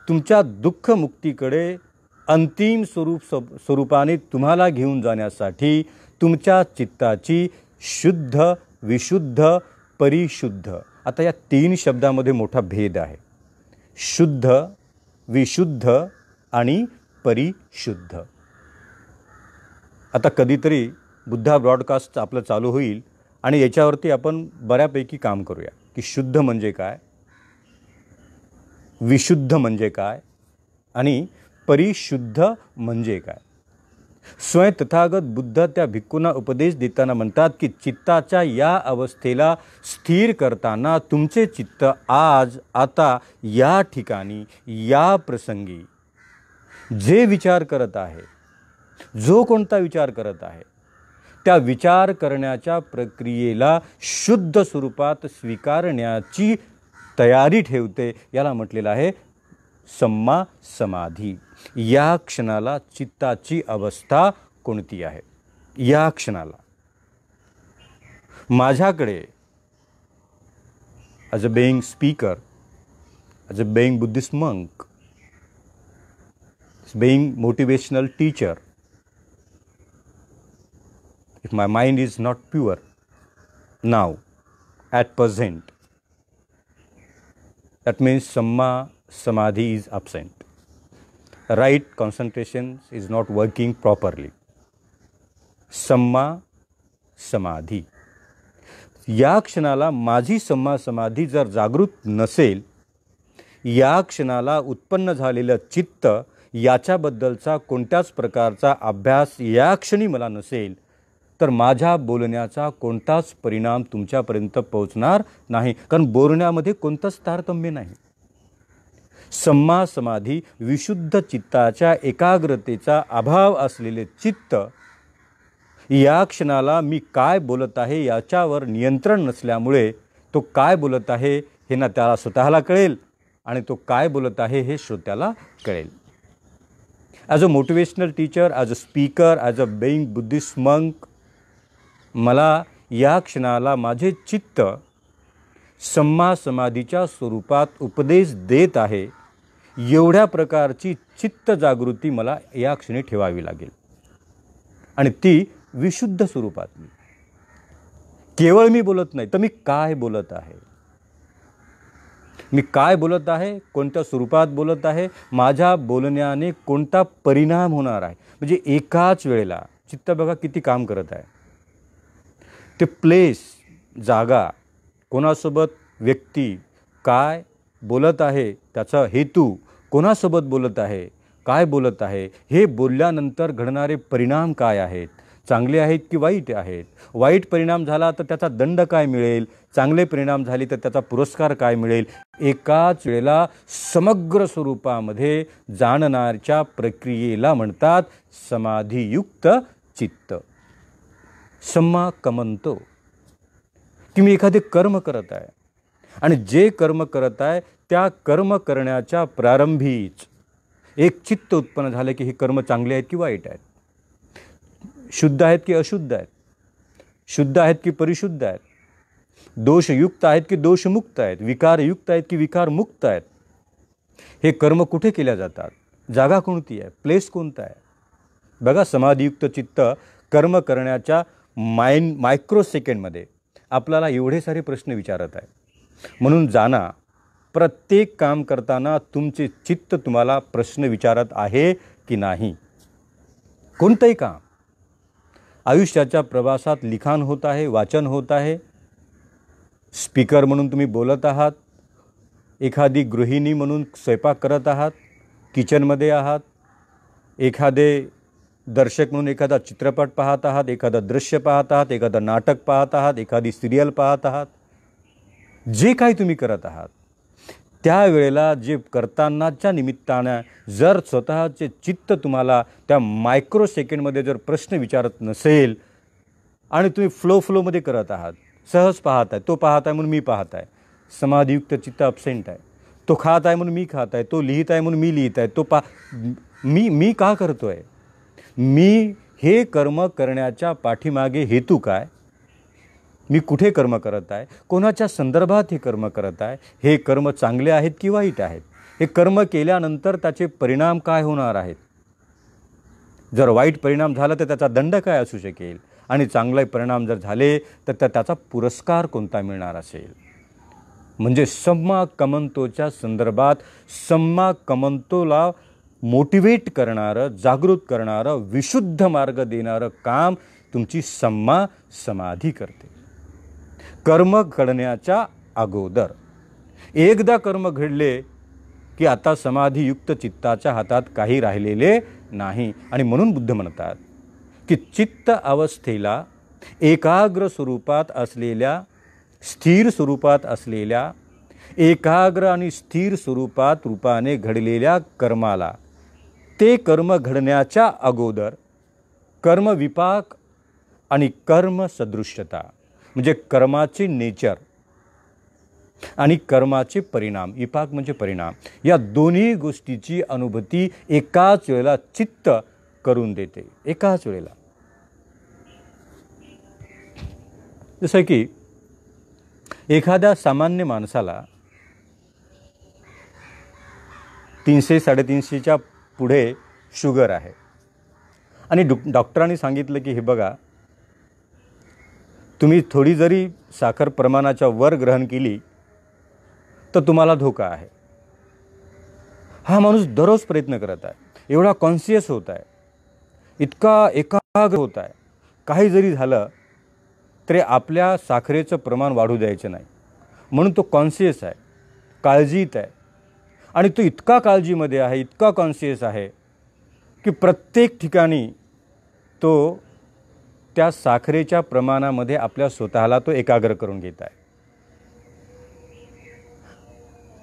तुमच्या दुःखमुक्तीकडे अंतिम स्वरूपाने तुम्हाला घेऊन जाण्यासाठी तुमच्या चित्ताची शुद्ध, विशुद्ध, परिशुद्ध, आता या 3 शब्दामध्ये मोठा भेद आहे. शुद्ध, विशुद्ध आणि परिशुद्ध. आता कधीतरी बुद्धा ब्रॉडकास्ट आपलं चालू होईल आणि याच्यावरती आपण बऱ्यापैकी काम करूया की शुद्ध म्हणजे काय, विशुद्ध म्हणजे काय आणि परिशुद्ध म्हणजे काय. स्वयं तथागत बुद्ध त्या भिक्खूंना उपदेश देताना म्हणतात की चित्ताच्या या अवस्थेला स्थिर करताना तुमचे चित्त आज, आता, या ठिकाणी, या प्रसंगी जे विचार करत आहे, जो कोणता विचार करत आहे, त्या विचार करण्याच्या प्रक्रियेला शुद्ध स्वरूपात स्वीकारण्याची तयारी ठेवते. याला म्हटलेलं आहे सम्मा समाधी. या क्षणाला चित्ताची अवस्था कोणती आहे, या क्षणाला माझ्याकडे as a being speaker, as a being Buddhist monk, being motivational teacher, if my mind is not pure now, at present, that means samma samadhi is absent. Right concentration is not working properly. सम्मा समाधी. या क्षणाला माझी सम्मा समाधी जर जागृत नसेल, या क्षणाला उत्पन्न झालेलं चित्त याच्याबद्दलचा कोणत्याच प्रकारचा अभ्यास या क्षणी मला नसेल, तर माझ्या बोलण्याचा कोणताच परिणाम तुमच्यापर्यंत पोहोचणार नाही. कारण बोलण्यामध्ये कोणतंच तारतम्य नाही. सम्मा समाधी, विशुद्ध चित्ताच्या एकाग्रतेचा अभाव असलेले चित्त या क्षणाला मी काय बोलत आहे याच्यावर नियंत्रण नसल्यामुळे तो काय बोलत आहे हे ना त्याला स्वतःला कळेल आणि तो काय बोलत आहे हे श्रोत्याला कळेल. As a motivational teacher, as a speaker, as a being Buddhist monk, मला या क्षणाला माझे चित्त सम्मा समाधीच्या स्वरूपात उपदेश देत आहे, एवढ्या प्रकारची चित्त जागृती मला या क्षणी ठेवावी लागेल. आणि ती विशुद्ध स्वरूपात. केवळ मी बोलत नाही, तर मी काय बोलत आहे, मी काय बोलत आहे, कोणत्या स्वरूपात बोलत आहे, माझ्या बोलण्याने कोणता परिणाम होणार आहे. म्हणजे एकाच वेळेला चित्त बघा किती काम करत आहे. ते प्लेस, जागा, कोणासोबत, व्यक्ती, काय बोलत आहे, त्याचा हेतू, कोणासोबत बोलत आहे, काय बोलत आहे, हे बोलल्यानंतर घडणारे परिणाम काय आहेत, चांगले आहेत की वाईट आहेत, वाईट परिणाम झाला तर त्याचा दंड काय मिळेल, चांगले परिणाम झाले तर त्याचा पुरस्कार काय मिळेल. एकाच वेळेला समग्र स्वरूपामध्ये जाणण्याच्या प्रक्रियेला म्हणतात समाधीयुक्त चित्त. सम्मा कमंतो की मी एखादे कर्म करत आहे आणि जे कर्म करत आहे त्या कर्म करण्याच्या प्रारंभीच एक चित्त उत्पन्न झालं की हे कर्म चांगले आहेत की वाईट आहेत, शुद्ध आहेत की अशुद्ध आहेत, शुद्ध आहेत की परिशुद्ध आहेत, दोषयुक्त आहेत की दोषमुक्त आहेत, विकारयुक्त आहेत की विकारमुक्त आहेत. हे कर्म कुठे केल्या जातात, जागा कोणती आहे, प्लेस कोणता आहे. बघा, समाधीयुक्त चित्त कर्म करण्याच्या मायक्रो सेकंडमध्ये आपल्याला एवढे सारे प्रश्न विचारत आहे. म्हणून जाणा प्रत्येक काम करताना तुमचे चित्त तुम्हाला प्रश्न विचारत आहे की नाही. कोणतंही काम, आयुष्याच्या प्रवासात लिखाण होत आहे, वाचन होत आहे, स्पीकर म्हणून तुम्ही बोलत आहात, एखादी गृहिणी म्हणून स्वयंपाक करत आहात, किचनमध्ये आहात, एखादे दर्शक म्हणून एखादा चित्रपट पाहत आहात, एखादं दृश्य पाहत आहात, एखादं नाटक पाहत आहात, एखादी सिरियल पाहत आहात, जे काही तुम्ही करत आहात त्यावेळेला जे करतानाच्या निमित्तानं जर स्वतःचे चित्त तुम्हाला त्या मायक्रो सेकंडमध्ये जर प्रश्न विचारत नसेल आणि तुम्ही फ्लोमध्ये करत आहात, सहज पाहत आहे, तो पाहत आहे म्हणून मी पाहत आहे, समाधियुक्त चित्त अब्सेंट आहे, तो खात आहे म्हणून मी खात आहे, तो लिहित आहे म्हणून मी लिहित आहे, तो मी का करतो आहे, मी हे कर्म करण्याच्या पाठीमागे हेतू काय, मी कुठे कर्म करत आहे, कोणाच्या संदर्भात हे कर्म करत आहे, हे कर्म चांगले आहेत की वाईट आहेत, हे कर्म केल्यानंतर त्याचे परिणाम काय होणार आहेत, जर वाईट परिणाम झाला तर त्याचा दंड काय असू शकेल, आणि चांगले परिणाम जर झाले तर त्याचा पुरस्कार कोणता मिळणार असेल. म्हणजे सम्मा कमंतोच्या संदर्भात सम्मा कमंतोला मोटिवेट करणारं, जागृत करणारं, विशुद्ध मार्ग देणारं काम तुमची सम्मा समाधी करते. कर्म घडण्याच्या अगोदर एकदा कर्म घडले की आता समाधीयुक्त चित्ताच्या हातात काही राहिलेले नाही. आणि म्हणून बुद्ध म्हणतात की चित्त अवस्थेला एकाग्र स्वरूपात असलेल्या, स्थिर स्वरूपात असलेल्या, एकाग्र आणि स्थिर स्वरूपात रूपाने घडलेल्या कर्माला, ते कर्म घडण्याच्या अगोदर कर्मविपाक आणि कर्म सदृश्यता म्हणजे कर्माचे नेचर आणि कर्माचे परिणाम, विपाक म्हणजे परिणाम, या दोन्ही गोष्टीची अनुभूती एकाच वेळेला चित्त करून देते. एकाच वेळेला. जसं की एखाद्या सामान्य माणसाला 300-350च्या पुढे शुगर आहे आणि डॉक्टरांनी सांगितलं की हे बघा, तुम्ही थोडी जरी साखर प्रमाणाच्या वर ग्रहण केली तर तुम्हाला धोका आहे. हा माणूस दररोज प्रयत्न करत आहे, एवढा कॉन्शियस होत आहे, इतका एकाग्र होत आहे, काही जरी झालं तरी आपल्या साखरेचं प्रमाण वाढू द्यायचं नाही म्हणून तो कॉन्शियस आहे, काळजीत आहे. आणि तो इतका काळजीमध्ये आहे, इतका कॉन्शियस आहे की प्रत्येक ठिकाणी तो त्या साखरेच्या प्रमाणामध्ये आपल्या स्वतःला तो एकाग्र करून घेत आहे.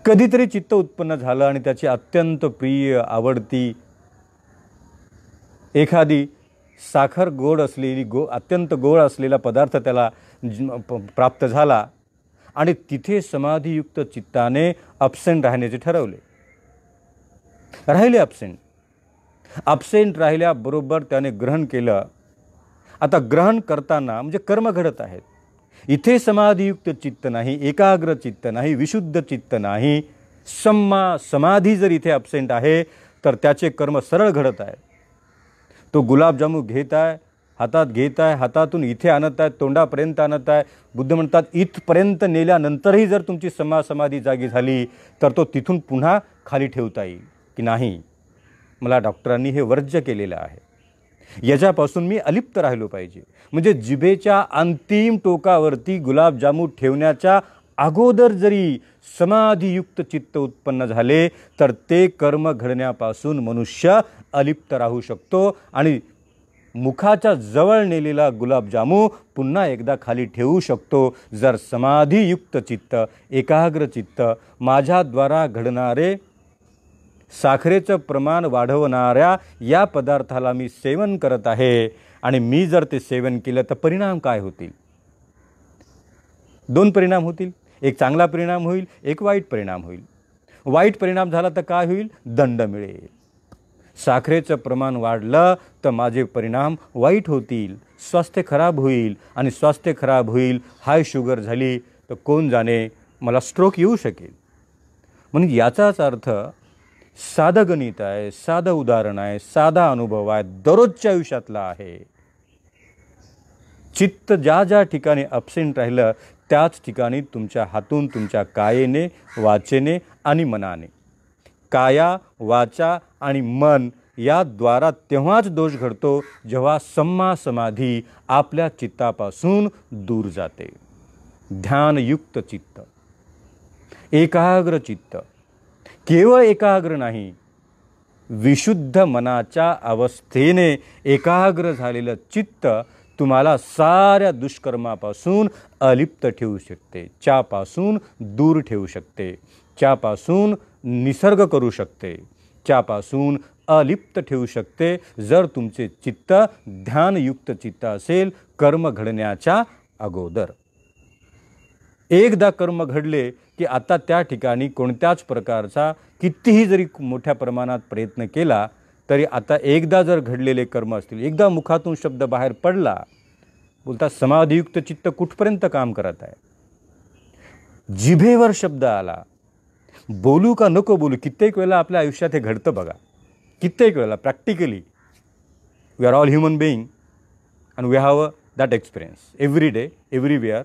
कधीतरी चित्त उत्पन्न झालं आणि त्याची अत्यंत प्रिय, आवडती एखादी साखर गोड असलेली, अत्यंत गोड असलेला पदार्थ त्याला प्राप्त झाला आणि तिथे समाधीयुक्त चित्ताने अब्सेंट राहण्याचे ठरवले. राहिले अब्सेंट राहिल्याबरोबर त्याने ग्रहण केलं. आता ग्रहण करताना म्हणजे कर्म घडत आहेत, इथे समाधीयुक्त चित्त नाही, एकाग्र चित्त नाही, विशुद्ध चित्त नाही, समाधी जर इथे अब्सेंट आहे तर त्याचे कर्म सरळ घडत आहेत. तो गुलाबजामू घेत आहे, हातात घेत आहे, हातातून इथे आणत आहे, तोंडापर्यंत आणत आहे. बुद्ध म्हणतात इथपर्यंत नेल्यानंतरही जर तुमची समाधी जागी झाली तर तो तिथून पुन्हा खाली ठेवता येईल की नाही. मला डॉक्टरांनी हे वर्ज्य केलेलं आहे, याच्यापासून मी अलिप्त राहिलो पाहिजे. म्हणजे जिभेच्या अंतिम टोकावरती गुलाबजामू ठेवण्याच्या अगोदर जरी समाधीयुक्त चित्त उत्पन्न झाले तर ते कर्म घडण्यापासून मनुष्य अलिप्त राहू शकतो आणि मुखाच्या जवळ नेलेला गुलाबजामू पुन्हा एकदा खाली ठेवू शकतो. जर समाधीयुक्त चित्त, एकाग्र चित्त, माझ्याद्वारा घडणारे साखरेचं प्रमाण वाढवणाऱ्या या पदार्थाला मी सेवन करत आहे आणि मी जर ते सेवन केलं तर परिणाम काय होतील? 2 परिणाम होतील. एक चांगला परिणाम होईल, एक वाईट परिणाम होईल. वाईट परिणाम झाला तर काय होईल? दंड मिळेल. साखरेचं प्रमाण वाढलं तर माझे परिणाम वाईट होतील, स्वास्थ्य खराब होईल आणि स्वास्थ्य खराब होईल, हाय शुगर झाली तर कोण जाणे मला स्ट्रोक येऊ शकेल. म्हणजे याचाच अर्थ साधं गणित आहे, साधं उदाहरण आहे, साधा अनुभव आहे, दररोजच्या आयुष्यातला आहे. चित्त ज्या ज्या ठिकाणी अब्सेंट राहिलं त्याच ठिकाणी तुमच्या हातून, तुमच्या कायेने, वाचेने आणि मनाने, काया, वाचा आणि मन या द्वारा तेव्हाच दोष घडतो जेव्हा सम्मा समाधी आपल्या चित्तापासून दूर जाते. ध्यानयुक्त चित्त, एकाग्र चित्त, केवळ एकाग्र नाही, विशुद्ध मनाच्या अवस्थेने एकाग्र झालेलं चित्त तुम्हाला साऱ्या दुष्कर्मापासून अलिप्त ठेवू शकते, च्यापासून दूर ठेवू शकते, च्यापासून निसर्ग करू शकते, च्यापासून अलिप्त ठेवू शकते. जर तुमचे चित्त ध्यानयुक्त चित्त असेल कर्म घडण्याच्या अगोदर. एकदा कर्म घडले की आता त्या ठिकाणी कोणत्याच प्रकारचा कितीही जरी मोठ्या प्रमाणात प्रयत्न केला तरी आता एकदा जर घडलेले कर्म असतील, एकदा मुखातून शब्द बाहेर पडला, बोलता समाधियुक्त चित्त कुठपर्यंत काम करत आहे. जिभेवर शब्द आला, बोलू का नको बोलू, कित्येक वेळेला आपल्या आयुष्यात हे घडतं बघा. कित्येक वेळेला practically we are all human being and we have that experience every day, everywhere.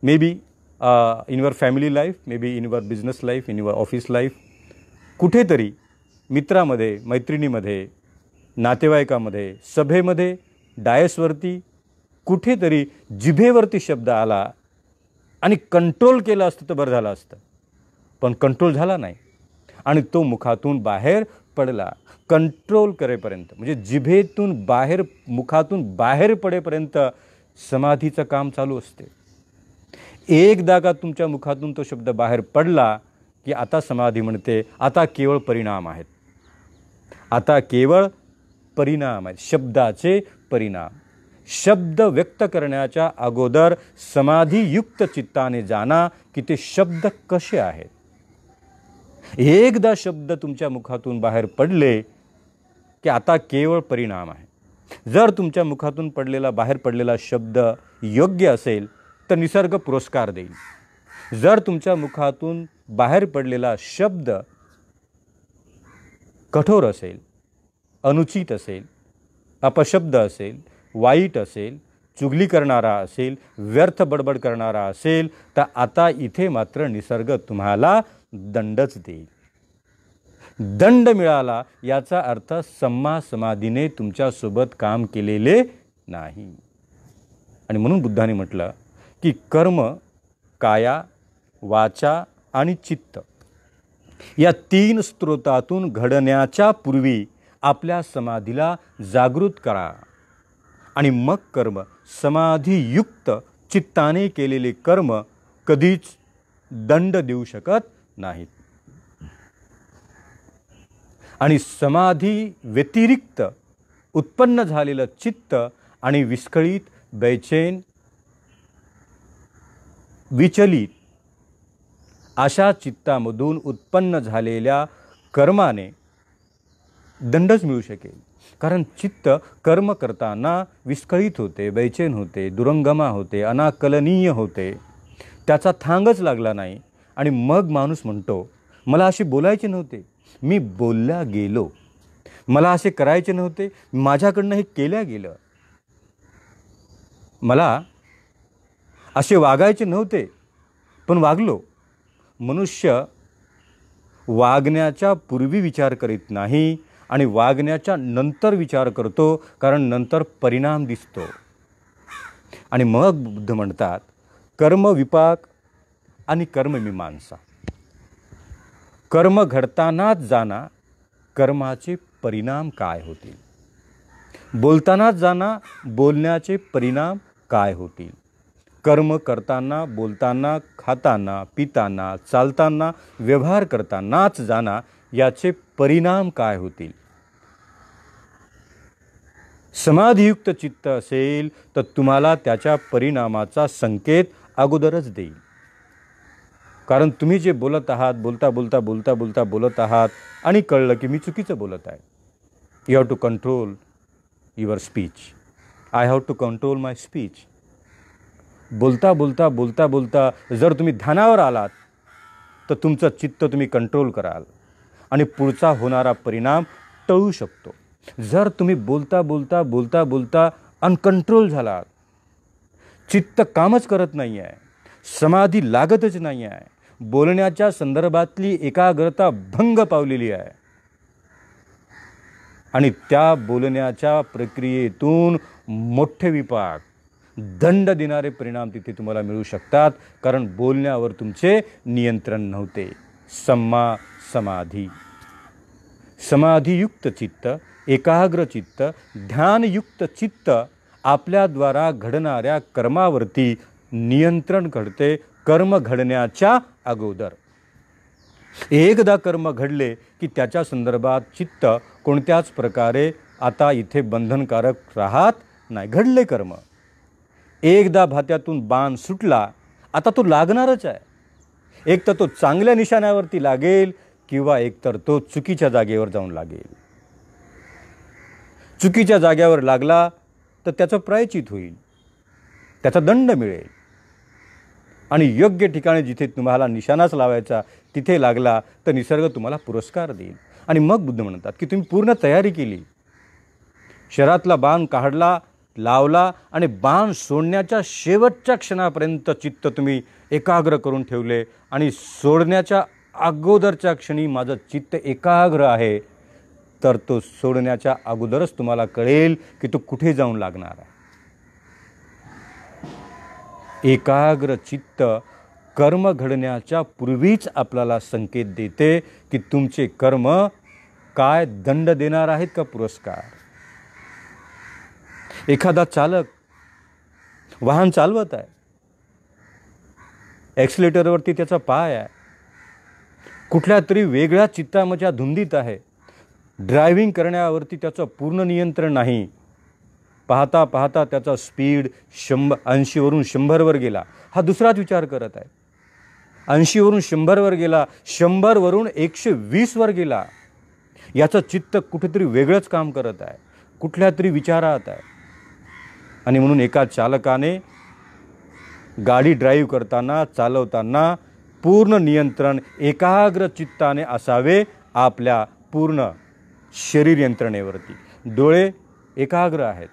Maybe in your family life, maybe in your business life, in your office life, कुठेतरी मित्रामध्ये, मैत्रिणीमध्ये, नातेवाईकामध्ये, सभेमध्ये, डायसवरती कुठेतरी जिभेवरती शब्द आला आणि कंट्रोल केलं असतं तर बरं झालं असतं, पण कंट्रोल झाला नाही आणि तो मुखातून बाहेर पडला. कंट्रोल करेपर्यंत म्हणजे जिभेतून बाहेर, मुखातून बाहेर पडेपर्यंत समाधीचं काम चालू असते. एकदा का तुमच्या मुखातून तो शब्द बाहेर पडला की आता समाधी म्हणते आता केवळ परिणाम आहेत, आता केवळ परिणाम आहेत, शब्दाचे परिणाम. शब्द व्यक्त करण्याच्या अगोदर समाधीयुक्त चित्ताने जाणा की ते शब्द कसे आहेत. एकदा शब्द तुमच्या मुखातून बाहेर पडले की आता केवळ परिणाम आहे. जर तुमच्या मुखातून बाहेर पडलेला शब्द योग्य असेल तर निसर्ग पुरस्कार देईल. जर तुमच्या मुखातून बाहेर पडलेला शब्द कठोर असेल, अनुचित असेल, अपशब्द असेल, वाईट असेल, चुगली करणारा असेल, व्यर्थ बडबड करणारा असेल तर आता इथे मात्र निसर्ग तुम्हाला दंडच देईल. दंड मिळाला याचा अर्थ सम्मा समाधीने तुमच्यासोबत काम केलेले नाही. आणि म्हणून बुद्धाने म्हटलं की कर्म, काया, वाचा आणि चित्त या 3 स्त्रोतातून घडण्याच्या पूर्वी आपल्या समाधीला जागृत करा आणि मग कर्म. समाधीयुक्त चित्ताने केलेले कर्म कधीच दंड देऊ शकत नाहीत. आणि समाधी व्यतिरिक्त उत्पन्न झालेलं चित्त आणि विस्कळीत, बेचैन, विचलित अशा चित्तामधून उत्पन्न झालेल्या कर्माने दंडच मिळू शकेल. कारण चित्त कर्म करताना विस्कळीत होते, बेचैन होते, दुरंगमा होते, अनाकलनीय होते, त्याचा थांगच लागला नाही. आणि मग माणूस म्हणतो मला असे बोलायचे नव्हते, मी बोलला गेलो, मला असे करायचे नव्हते, माझ्याकडनं हे केल्या गेलं, मला असे वागायचे नव्हते पण वागलो. मनुष्य वागण्याच्या पूर्वी विचार करीत नाही आणि वागण्याच्या नंतर विचार करतो, कारण नंतर परिणाम दिसतो. आणि मग बुद्ध म्हणतात कर्मविपाक आणि कर्ममीमांसा. कर्म घडतानाच जाणा कर्माचे परिणाम काय होतील, बोलतानाच जाणा बोलण्याचे परिणाम काय होतील. कर्म करताना, बोलताना, खाताना, पिताना, चालताना, व्यवहार करतानाच जाणा याचे परिणाम काय होतील. समाधियुक्त चित्त असेल तर तुम्हाला त्याच्या परिणामाचा संकेत अगोदरच देईल. कारण तुम्ही जे बोलत आहात, बोलता बोलता बोलता बोलता बोलत आहात आणि कळलं की मी चुकीचं बोलत आहे. You have to control your speech. I have to control my speech. बोलता बोलता बोलता बोलता जर तुम्ही ध्यानावर आलात तर तुमचं चित्त तुम्ही कंट्रोल कराल आणि पुढचा होणारा परिणाम टळू शकतो. जर तुम्ही बोलता बोलता बोलता बोलता अनकंट्रोल झालात, चित्त कामच करत नाही आहे, समाधी लागतच नाही आहे. बोलण्याच्या संदर्भातली एकाग्रता भंग पावलेली आहे आणि त्या बोलण्याच्या प्रक्रियेतून मोठे विपाक, दंड देणारे परिणाम तिथे तुम्हाला मिळू शकतात, कारण बोलण्यावर तुमचे नियंत्रण नव्हते. सम्मा समाधी, समाधियुक्त चित्त, एकाग्र चित्त, ध्यानयुक्त चित्त आपल्याद्वारा घडणाऱ्या कर्मावरती नियंत्रण करते. कर्म घडण्याच्या अगोदर एकदा कर्म घडले की त्याच्या संदर्भात चित्त कोणत्याच प्रकारे आता इथे बंधनकारक राहत नाही. घडले कर्म, एकदा भात्यातून बाण सुटला, आता तो लागणारच आहे. एक तर तो चांगल्या निशाण्यावरती लागेल किंवा एकतर तो चुकीच्या जागेवर जाऊन लागेल. चुकीच्या जागेवर लागला तर त्याचं प्रायश्चित होईल, त्याचा दंड मिळेल. आणि योग्य ठिकाणी जिथे तुम्हाला निशाणाच लावायचा तिथे लागला तर निसर्ग तुम्हाला पुरस्कार देईल. आणि मग बुद्ध म्हणतात की तुम्ही पूर्ण तयारी केली, शरीरातला बाण काढला, लावला आणि बाण सोडण्याच्या शेवटच्या क्षणापर्यंत चित्त तुम्ही एकाग्र करून ठेवले आणि सोडण्याच्या अगोदरच्या क्षणी माझं चित्त एकाग्र आहे, तर तो सोडण्याच्या अगोदरच तुम्हाला कळेल की तो कुठे जाऊन लागणार आहे. एकाग्र चित्त कर्म घडण्याच्या पूर्वीच आपल्याला संकेत देते की तुमचे कर्म काय दंड देणार आहेत का पुरस्कार. एखादा चालक वाहन चालवत आहे, ॲक्सिलेटरवरती त्याचा पाय आहे, कुठल्या तरी वेगळ्या चित्तामच्या धुंदीत आहे, ड्रायव्हिंग करण्यावरती त्याचं पूर्ण नियंत्रण नाही. पाहता पाहता त्याचा स्पीड 80वरून 100वर गेला, हा दुसराच विचार करत आहे. 80वरून 100वर गेला, 100वरून 120वर गेला, याचं चित्त कुठेतरी वेगळंच काम करत आहे, कुठल्या तरी विचारात आहे. आणि म्हणून एका चालकाने गाडी ड्राईव्ह करताना, चालवताना पूर्ण नियंत्रण एकाग्र चित्ताने असावे आपल्या पूर्ण शरीर यंत्रणेवरती. डोळे एकाग्र आहेत,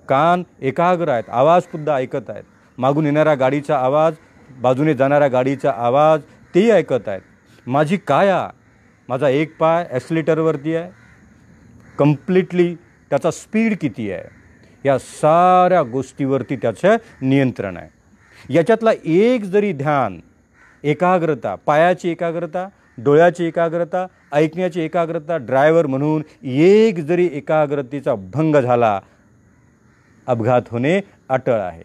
कान एकाग्र आहेत, आवाजसुद्धा ऐकत आहेत, मागून येणाऱ्या गाडीचा आवाज, बाजूने जाणाऱ्या गाडीचा आवाज तेही ऐकत आहेत. माझी काया, माझा एक पाय ॲक्सिलेटरवरती आहे, कम्प्लिटली त्याचा स्पीड किती आहे, या साऱ्या गोष्टीवरती त्याचं नियंत्रण आहे. याच्यातला एक जरी ध्यान, एकाग्रता, पायाची एकाग्रता, डोळ्याची एकाग्रता, ऐकण्याची एकाग्रता, ड्रायव्हर म्हणून एक जरी एकाग्रतेचा भंग झाला, अपघात होणे अटळ आहे.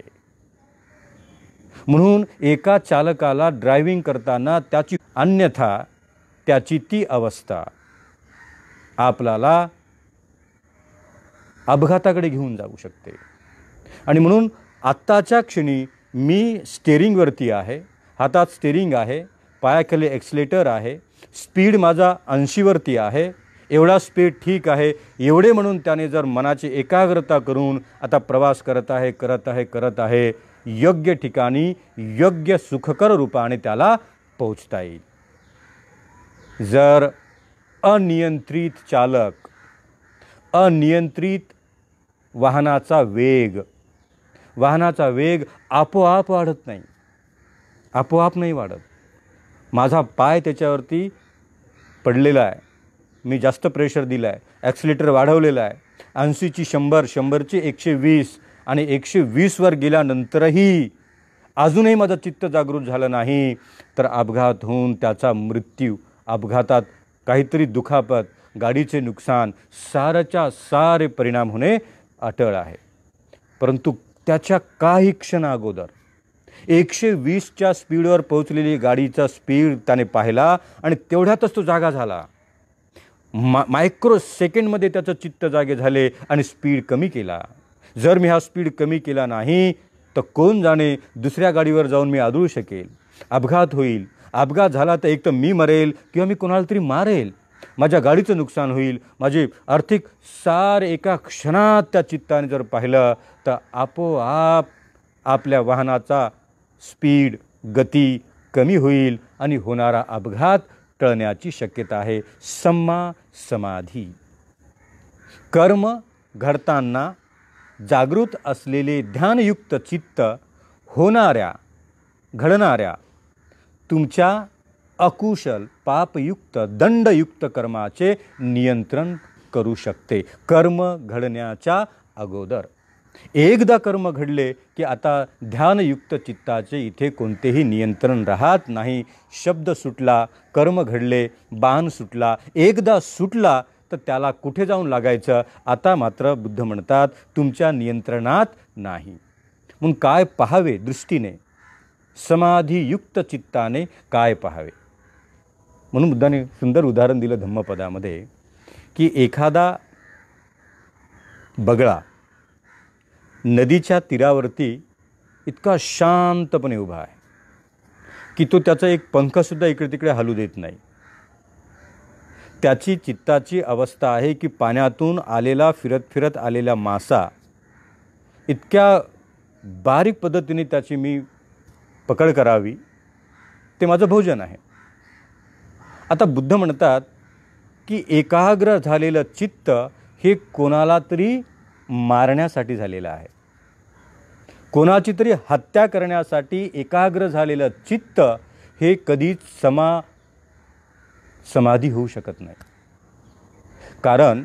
म्हणून एका चालकाला ड्रायव्हिंग करताना त्याची, अन्यथा त्याची ती अवस्था आपल्याला अपघाताकडे घेऊन जाऊ शकते. आणि म्हणून आत्ताच्या क्षणी मी स्टेरिंगवरती आहे, हातात स्टेरिंग आहे, पायाखाली ॲक्सिलेटर आहे, स्पीड माझा 80वरती आहे, एवढा स्पीड ठीक आहे, एवढे म्हणून त्याने जर मनाची एकाग्रता करून आता प्रवास करत आहे, योग्य ठिकाणी योग्य सुखकर रूपाने त्याला पोहोचता येईल. जर अनियंत्रित चालक, अनियंत्रित वाहनाचा वेग आपोआप वाढत नाही, आपोआप नाही वाढत. माझा पाय त्याच्यावरती पडलेला आहे, मी जास्त प्रेशर दिला आहे, ॲक्सिलेटर वाढवलेला आहे, 80ची 100, 100ची 120 आणि 120वर गेल्यानंतरही अजूनही माझं चित्त जागृत झालं नाही, तर अपघात होऊन त्याचा मृत्यू, अपघातात काहीतरी दुखापत, गाडीचे नुकसान, सारच्या सारे परिणाम होणे अटळ आहे. परंतु त्याच्या काही क्षणा अगोदर 120च्या स्पीडवर पोहोचलेली गाडीचा स्पीड त्याने पाहिला आणि तेवढ्यातच तो जागा झाला. मायक्रो सेकंडमध्ये त्याचं चित्त जागे झाले आणि स्पीड कमी केला. जर मी हा स्पीड कमी केला नाही तर कोण जाणे दुसऱ्या गाडीवर जाऊन मी आदळू शकेल, अपघात होईल. अपघात झाला तर एक तर मी मरेल किंवा मी कोणाला तरी मारेल, माझ्या गाडीचं नुकसान होईल, माझे आर्थिक सारे एका क्षणात त्या चित्ताने जर पाहिलं तर आपोआप आपल्या वाहनाचा स्पीड, गती कमी होईल आणि होणारा अपघात टळण्याची शक्यता आहे. सम्मा समाधी. कर्म घडताना जागृत असलेले ध्यानयुक्त चित्त होणाऱ्या घडणाऱ्या तुमच्या अकुशल पापयुक्त दंडयुक्त कर्माचे नियंत्रण करू शकते कर्म घडण्याच्या अगोदर. एकदा कर्म घडले की आता ध्यानयुक्त चित्ताचे इथे कोणतेही नियंत्रण राहत नाही. शब्द सुटला, कर्म घडले, बाण सुटला, एकदा सुटला तर त्याला कुठे जाऊन लागायचं आता मात्र बुद्ध म्हणतात तुमच्या नियंत्रणात नाही. म्हणून काय पाहावे दृष्टीने, समाधीयुक्त चित्ताने काय पाहावे. म्हणून बुद्धाने सुंदर उदाहरण दिलं धम्मपदामध्ये की एखादा बगळा नदीच्या तीरावरती इतका शांतपणे उभा आहे की तो त्याचा एक पंखसुद्धा इकडे तिकडे हलू देत नाही. त्याची चित्ताची अवस्था आहे की पाण्यातून आलेला फिरत फिरत आलेला मासा इतक्या बारीक पद्धतीने त्याची मी पकड करावी, ते माझं भोजन आहे. आता बुद्ध म्हणतात की एकाग्र झालेलं चित्त हे कोणाला तरी मारण्यासाठी झालेलं आहे, कोणाची तरी हत्या करण्यासाठी एकाग्र झालेलं चित्त हे कधीच समाधी होऊ शकत नाही. कारण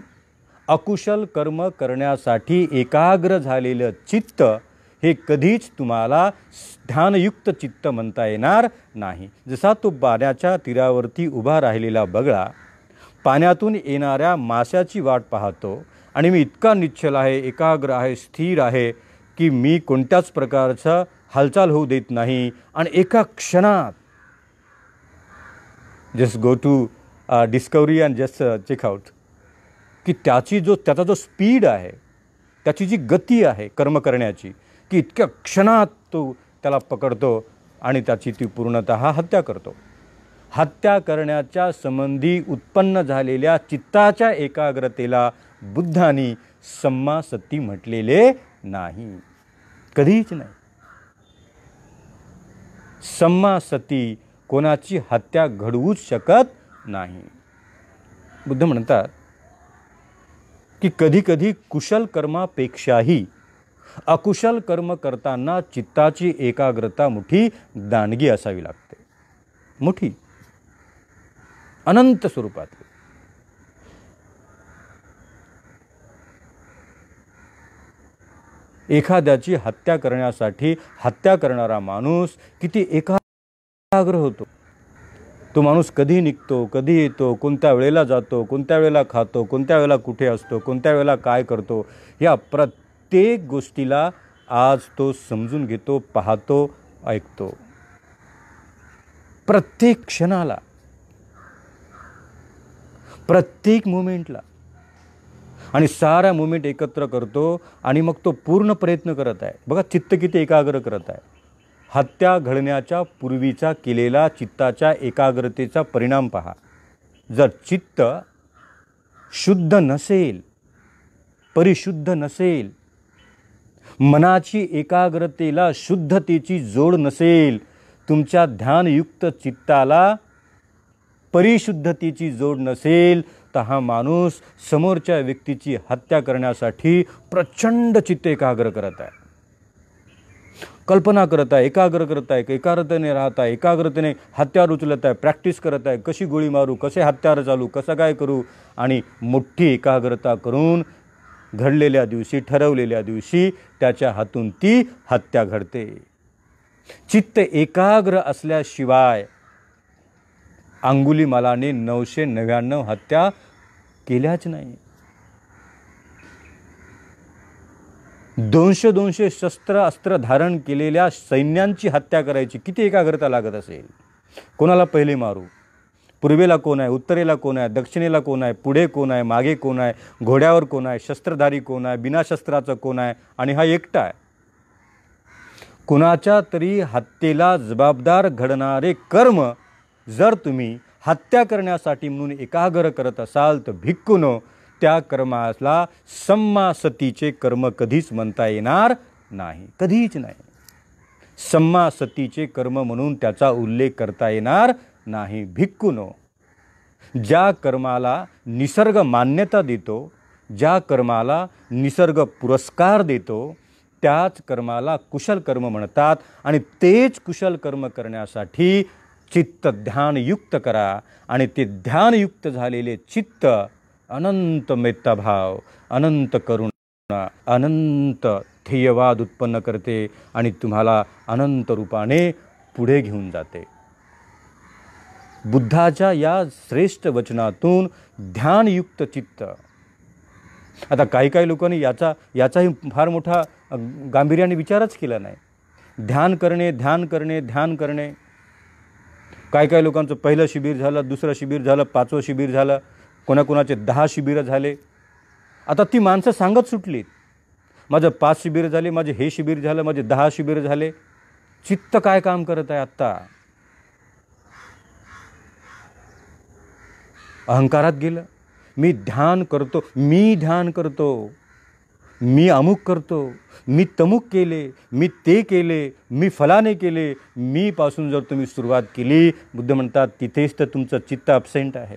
अकुशल कर्म करण्यासाठी एकाग्र झालेलं चित्त हे कधीच तुम्हाला ध्यानयुक्त चित्त म्हणता येणार नाही. जसा तो पाण्याच्या तीरावरती उभा राहिलेला बगळा पाण्यातून येणाऱ्या माशाची वाट पाहतो आणि मी इतका निश्चल आहे, एकाग्र आहे, स्थिर आहे की मी कोणत्याच प्रकारचं हालचाल होऊ देत नाही आणि एका क्षणात just go to discovery and just check out की त्याचा जो स्पीड आहे, त्याची जी गती आहे कर्म करण्याची की इतक्या क्षणात तो त्याला पकडतो आणि त्याची ती पूर्णतः हत्या करतो. हत्या करण्याच्या संबंधी उत्पन्न झालेल्या चित्ताच्या एकाग्रतेला बुद्धांनी सम्मा सती म्हटलेले नाही, कधीच नाही. सम्मा सती कोणाची हत्या घडवूच शकत नाही. बुद्ध म्हणतात की कधी कधी कुशल कर्मापेक्षाही अकुशल कर्म करताना चित्ताची एकाग्रता मोठी दांडगी असावी लागते, मोठी अनंत स्वरूपात. एखाद्याची हत्या करण्यासाठी हत्या करणारा माणूस किती एकाग्र होतो. तो माणूस कधी निघतो, कधी येतो, कोणत्या वेळेला जातो, कोणत्या वेळेला खातो, कोणत्या वेळेला कुठे असतो, कोणत्या वेळेला काय करतो, या प्रत्येक गोष्टीला आज तो समजून घेतो, पाहतो, ऐकतो. प्रत्येक क्षणाला, प्रत्येक मोमेंटला आणि सारा मोमेंट एकत्र करतो आणि मग तो पूर्ण प्रयत्न करत आहे. बघा चित्त किती एकाग्र करत आहे. हत्या घडण्याच्या पूर्वीचा केलेला चित्ताच्या एकाग्रतेचा परिणाम पहा. जर चित्त शुद्ध नसेल, परिशुद्ध नसेल, मनाची एकाग्रतेला शुद्धतेची जोड नसेल, तुमच्या ध्यानयुक्त चित्ताला परिशुद्धतेची जोड नसेल तर हा माणूस समोरच्या व्यक्तीची हत्या करण्यासाठी प्रचंड चित्त एकाग्र करत आहे, कल्पना करत आहे, एकाग्र करत आहे, एकाग्रतेने राहत आहे, एकाग्रतेने हत्यार उचलत आहे, प्रॅक्टिस करत आहे, कशी गोळी मारू, कसे हत्यार चालू, कसं काय करू, आणि मोठी एकाग्रता करून घडलेल्या दिवशी, ठरवलेल्या दिवशी त्याच्या हातून ती हत्या घडते. चित्त एकाग्र असल्याशिवाय अंगुलीमालाने 999 हत्या केल्याच नाही. 200 शस्त्र अस्त्र धारण केलेल्या सैन्यांची हत्या करायची किती एकाग्रता लागत असेल. कोणाला पहिले मारू, पूर्वेला कोण आहे, उत्तरेला कोण आहे, दक्षिणेला कोण आहे, पुढे कोण आहे, मागे कोण आहे, घोड्यावर कोण आहे, शस्त्रधारी कोण आहे, बिना शस्त्राचं कोण आहे, आणि हा एकटा आहे. कुणाच्या तरी हत्येला जबाबदार घडणारे कर्म जर तुम्ही हत्या करण्यासाठी म्हणून एकाग्र करत असाल तर भिक्खूनो, त्या कर्माला सम्मा सतीचे कर्म कधीच म्हणता येणार नाही, कधीच नाही. सम्मा सतीचे कर्म म्हणून त्याचा उल्लेख करता येणार नाही. भिक्खूनो, ज्या कर्माला निसर्ग मान्यता देतो, ज्या कर्माला निसर्ग पुरस्कार देतो, त्याच कर्माला कुशल कर्म म्हणतात. आणि तेच कुशल कर्म करण्यासाठी चित्त ध्यानयुक्त करा. आणि ते ध्यानयुक्त झालेले चित्त अनंत मेत्ताभाव, अनंत करुणा, अनंत ध्येयवाद उत्पन्न करते आणि तुम्हाला अनंत रूपाने पुढे घेऊन जाते. बुद्धाच्या या श्रेष्ठ वचनातून ध्यानयुक्त चित्त. आता काही लोकांनी याचाही फार मोठा गांभीर्याने विचारच केला नाही. ध्यान करणे, ध्यान करणे, ध्यान करणे. काही लोकांचं पहिलं शिबिर झालं, दुसरं शिबिर झालं, 5वं शिबिर झालं, कोणाकोणाचे 10 शिबिरं झाले. आता ती माणसं सांगत सुटलीत, माझं 5 शिबिर झाले, माझे हे शिबिर झालं, माझे 10 शिबिर झाले. चित्त काय काम करत आहे आत्ता? अहंकारात गेलं. मी ध्यान करतो, मी ध्यान करतो, मी अमुक करतो, मी तमुक केले, मी ते केले, मी फलाने केले. मी पासून जर तुम्ही सुरुवात केली, बुद्ध म्हणतात तिथेच तर तुमचं चित्त अबसेंट आहे.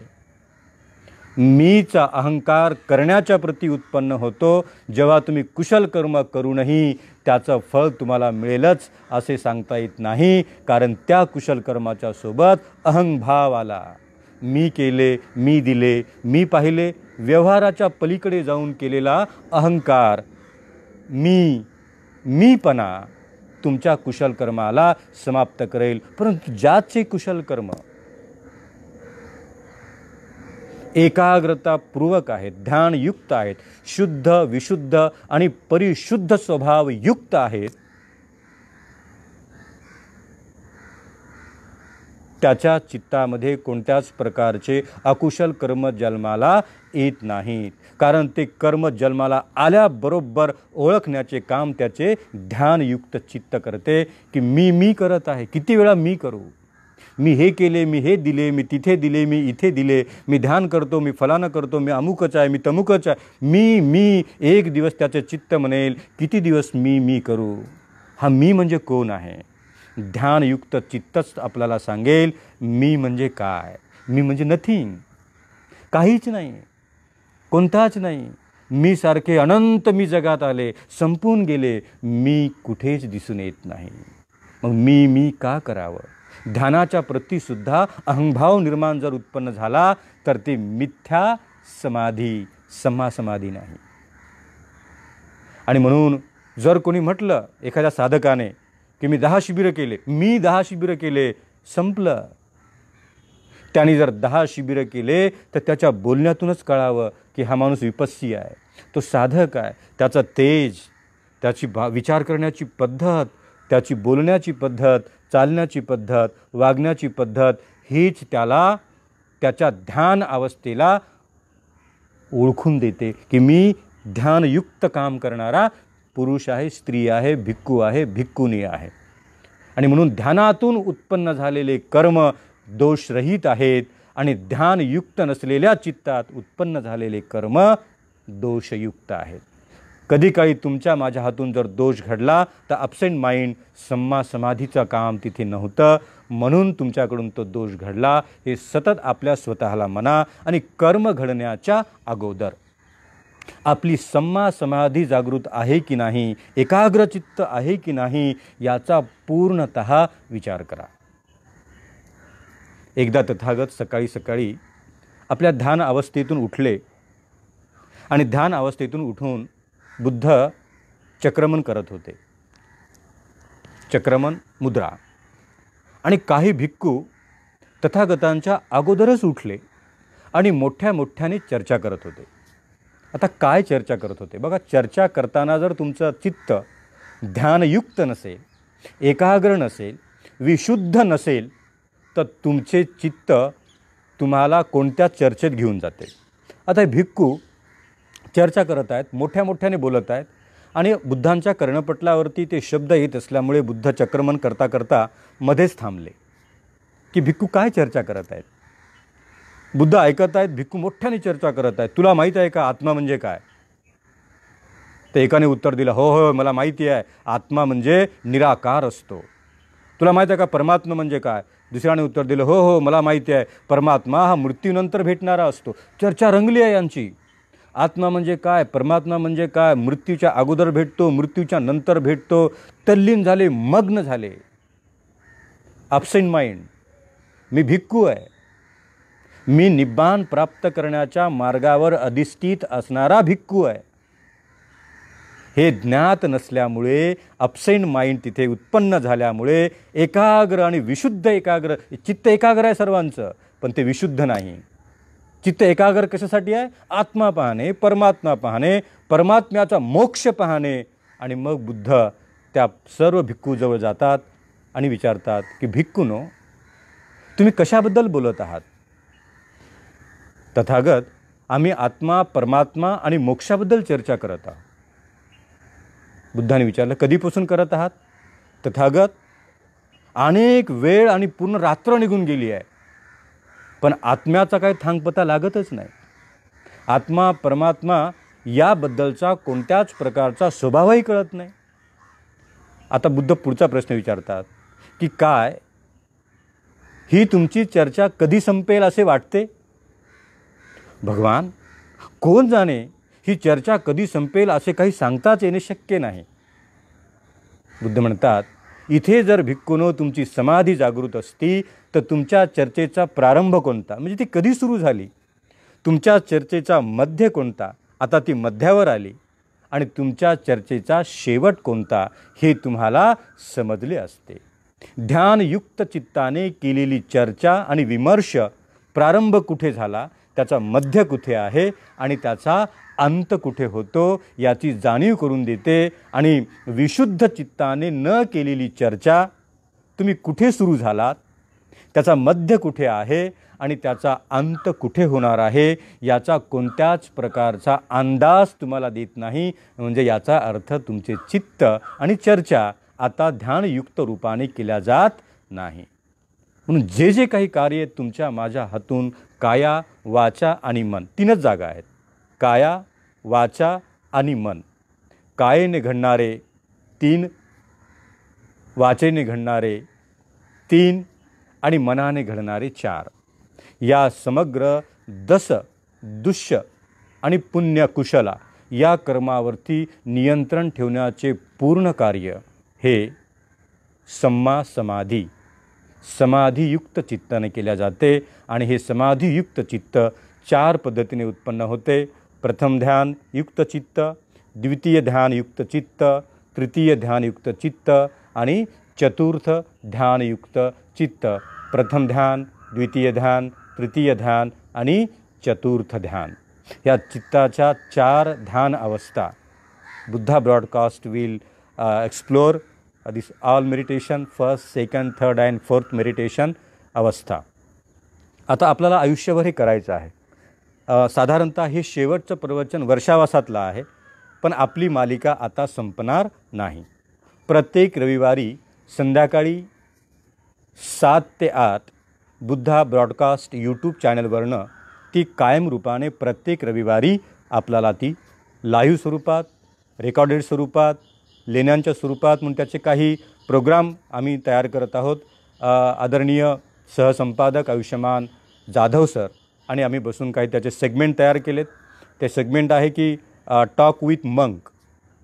मीचा अहंकार करण्याच्या प्रती उत्पन्न होतो जेव्हा तुम्ही कुशल कर्म करूनही त्याचं फळ तुम्हाला मिळेलच असे सांगता येत नाही. कारण त्या कुशल कर्माच्या सोबत अहंभाव आला. मी केले, मी दिले, मी पाहिले. व्यवहाराच्या पलीकडे जाऊन केलेला अहंकार, मीपणा तुमच्या कुशल कर्माला समाप्त करेल. परंतु ज्याचे कुशल कर्म एकाग्रतापूर्वक आहेत, ध्यानयुक्त आहेत, शुद्ध, विशुद्ध आणि परिशुद्ध स्वभाव युक्त आहेत, त्याच्या चित्तामध्ये कोणत्याच प्रकारचे अकुशल कर्म जन्माला येत नाहीत. कारण ते कर्म जन्माला आल्याबरोबर ओळखण्याचे काम त्याचे ध्यानयुक्त चित्त करते की मी करत आहे. किती वेळा मी करू? मी हे केले, मी हे दिले, मी तिथे दिले, मी इथे दिले, मी ध्यान करतो, मी फलानं करतो, मी अमुकच आहे, मी तमुकच आहे. मी एक दिवस त्याचे चित्त म्हणेल किती दिवस मी करू? हा मी म्हणजे कोण आहे? ध्यानयुक्त चित्तच आपल्याला सांगेल मी म्हणजे काय. मी म्हणजे नथिंग, काहीच नाही, कोणताच नाही. मी सारखे अनंत मी जगात आले, संपून गेले, मी कुठेच दिसून येत नाही. मग मी का करावं? ध्यानाच्या प्रतीसुद्धा अहंभाव निर्माण जर उत्पन्न झाला तर ते मिथ्या समाधी, समाधी नाही. आणि म्हणून जर कोणी म्हटलं एखाद्या साधकाने की मी 10 शिबिरं केले, मी 10 शिबिरं केले, संपलं. त्याने जर 10 शिबिरं केले तर त्याच्या बोलण्यातूनच कळावं की हा माणूस विपस्सी आहे, तो साधक आहे. त्याचं तेज, त्याची विचार करण्याची पद्धत, त्याची बोलण्याची पद्धत, चालण्याची पद्धत, वागण्याची पद्धत हीच त्याला त्याच्या ध्यान अवस्थेला ओळखून देते की मी ध्यानयुक्त काम करणारा पुरुष आहे, स्त्री आहे, भिक्खू आहे, भिक्खुनी आहे. आणि म्हणून ध्यानातून उत्पन्न झालेले कर्म दोषरहित आहेत आणि ध्यानयुक्त नसलेल्या चित्तात उत्पन्न झालेले कर्म दोषयुक्त आहेत. कधी काळी तुमच्या माझ्या हातून जर दोष घडला तर ॲब्सेंट माइंड, सम्मा समाधीचं काम तिथे नव्हतं, म्हणून तुमच्याकडून तो दोष घडला. हे सतत आपल्या स्वतःला म्हणा. आणि कर्म घडण्याच्या अगोदर आपली सम्मा समाधी जागृत आहे की नाही, एकाग्रचित्त आहे की नाही याचा पूर्णतः विचार करा. एकदा तथागत सकाळी आपल्या ध्यान अवस्थेतून उठले आणि ध्यान अवस्थेतून उठून बुद्ध चक्रमण करत होते. चक्रमण मुद्रा. आणि काही भिक्खू तथागतांच्या अगोदरच उठले आणि मोठ्याने चर्चा करत होते. आता काय चर्चा करत होते बघा. चर्चा करताना जर तुमचं चित्त ध्यानयुक्त नसेल, एकाग्र नसेल, विशुद्ध नसेल तर तुमचे चित्त तुम्हाला कोणत्या चर्चेत घेऊन जाते. आता भिक्खू चर्चा करत आहेत, मोठ्याने बोलत आहेत आणि बुद्धांच्या कर्णपटलावरती ते शब्द येत असल्यामुळे बुद्ध चक्रमण करता मध्येच थांबले की भिक्खू काय चर्चा करत आहेत. बुद्ध ऐकत आहेत, भिक्खू मोठ्याने चर्चा करत आहेत. तुला माहीत आहे का आत्मा म्हणजे काय? तर एकाने उत्तर दिलं, हो मला माहिती आहे, आत्मा म्हणजे निराकार असतो. तुला माहीत आहे का परमात्मा म्हणजे काय? दुसऱ्याने उत्तर दिलं, हो मला माहिती आहे, परमात्मा हा मृत्यूनंतर भेटणारा असतो. चर्चा रंगली आहे यांची. आत्मा म्हणजे काय, परमात्मा म्हणजे काय, मृत्यूच्या अगोदर भेटतो, मृत्यूच्या नंतर भेटतो, तल्लीन झाले, मग्न झाले. Absent mind. मी भिक्खू आहे, मी निब्बाण प्राप्त करण्याच्या मार्गावर अधिष्ठित असणारा भिक्खू आहे. हे ज्ञात नसल्यामुळे, ॲब्सेंट माइंड तिथे उत्पन्न झाल्यामुळे एकाग्र आणि विशुद्ध एकाग्र, चित्त एकाग्र आहे सर्वांचं, पण ते विशुद्ध नाही. चित्त एकाग्र कशासाठी आहे? आत्मा पाहणे, परमात्मा पाहणे, परमात्म्याचा मोक्ष पाहणे. आणि मग बुद्ध त्या सर्व भिक्खूजवळ जातात आणि विचारतात की भिक्खूनो, तुम्ही कशाबद्दल बोलत आहात? तथागत, आम्ही आत्मा, परमात्मा आणि मोक्षाबद्दल चर्चा करत आहोत. बुद्धाने विचारलं, कधीपासून करत आहात? तथागत, अनेक वेळ आणि पूर्ण रात्र निघून गेली आहे, पण आत्म्याचा काही थांगपत्ता लागतच नाही. आत्मा, परमात्मा याबद्दलचा कोणत्याच प्रकारचा स्वभावही कळत नाही. आता बुद्ध पुढचा प्रश्न विचारतात की काय ही तुमची चर्चा कधी संपेल असे वाटते? भगवान, कोण जाणे, ही चर्चा कधी संपेल असे काही सांगताच येणे शक्य नाही. बुद्ध म्हणतात, इथे जर भिक्खूनो तुमची समाधी जागृत असती तर तुमच्या चर्चेचा प्रारंभ कोणता, म्हणजे ती कधी सुरू झाली? तुमच्या चर्चेचा मध्य कोणता, आता ती मध्यावर आली. आणि तुमच्या चर्चेचा शेवट कोणता हे तुम्हाला समजले असते. ध्यानयुक्त चित्ताने केलेली चर्चा आणि विमर्श प्रारंभ कुठे झाला, त्याचा मध्य कुठे आहे आणि त्याचा अंत कुठे होतो याची जाणीव करून देते. आणि विशुद्ध चित्ताने न केलेली चर्चा तुम्ही कुठे सुरू झालात, त्याचा मध्य कुठे आहे आणि त्याचा अंत कुठे होणार आहे याचा कोणत्याच प्रकारचा अंदाज तुम्हाला देत नाही. म्हणजे याचा अर्थ तुमचे चित्त आणि चर्चा आता ध्यानयुक्त रूपाने केल्या जात नाही. म्हणून जे जे काही कार्य तुमच्या माझ्या हातून काया, वाचा आणि मन, तीनच जागा आहेत. काया, वाचा आणि मन. कायेने घडणारे 3, वाचेने घडणारे 3 आणि मनाने घडणारे 4. या समग्र दस, दुष्य आणि पुण्य कुशला या कर्मावरती नियंत्रण ठेवण्याचे पूर्ण कार्य हे सम्मा समाधी, समाधीयुक्त चित्ताने केल्या जाते. आणि हे समाधीयुक्त चित्त 4 पद्धतीने उत्पन्न होते. प्रथम ध्यान युक्त चित्त, द्वितीय ध्यान युक्त चित्त, तृतीय ध्यान युक्त चित्त आणि चतुर्थ ध्यानयुक्त चित्त. प्रथम ध्यान, द्वितीय ध्यान, तृतीय ध्यान आणि चतुर्थ ध्यान. या चित्ताच्या 4 ध्यान अवस्था Buddha broadcast will explore this all meditation, first, second, third and fourth meditation अवस्था. आता आपल्याला आयुष्यभर हे करायचं आहे. साधारणतः हे शेवटचं प्रवचन वर्षावासातलं आहे, पण आपली मालिका आता संपणार नाही. प्रत्येक रविवारी संध्याकाळी 7 ते 8 बुद्धा ब्रॉडकास्ट यूट्यूब चॅनलवरनं ती कायम रूपाने प्रत्येक रविवारी आपल्याला ती लाईव्ह स्वरूपात, रेकॉर्डेड स्वरूपात, लेण्यांच्या स्वरूपात म्हणून त्याचे काही प्रोग्राम आम्ही तयार करत आहोत. आदरणीय सहसंपादक आयुष्यमान जाधव सर आणि आम्ही बसून काही त्याचे सेगमेंट तयार केलेत. ते सेगमेंट आहे की टॉक विथ मंक,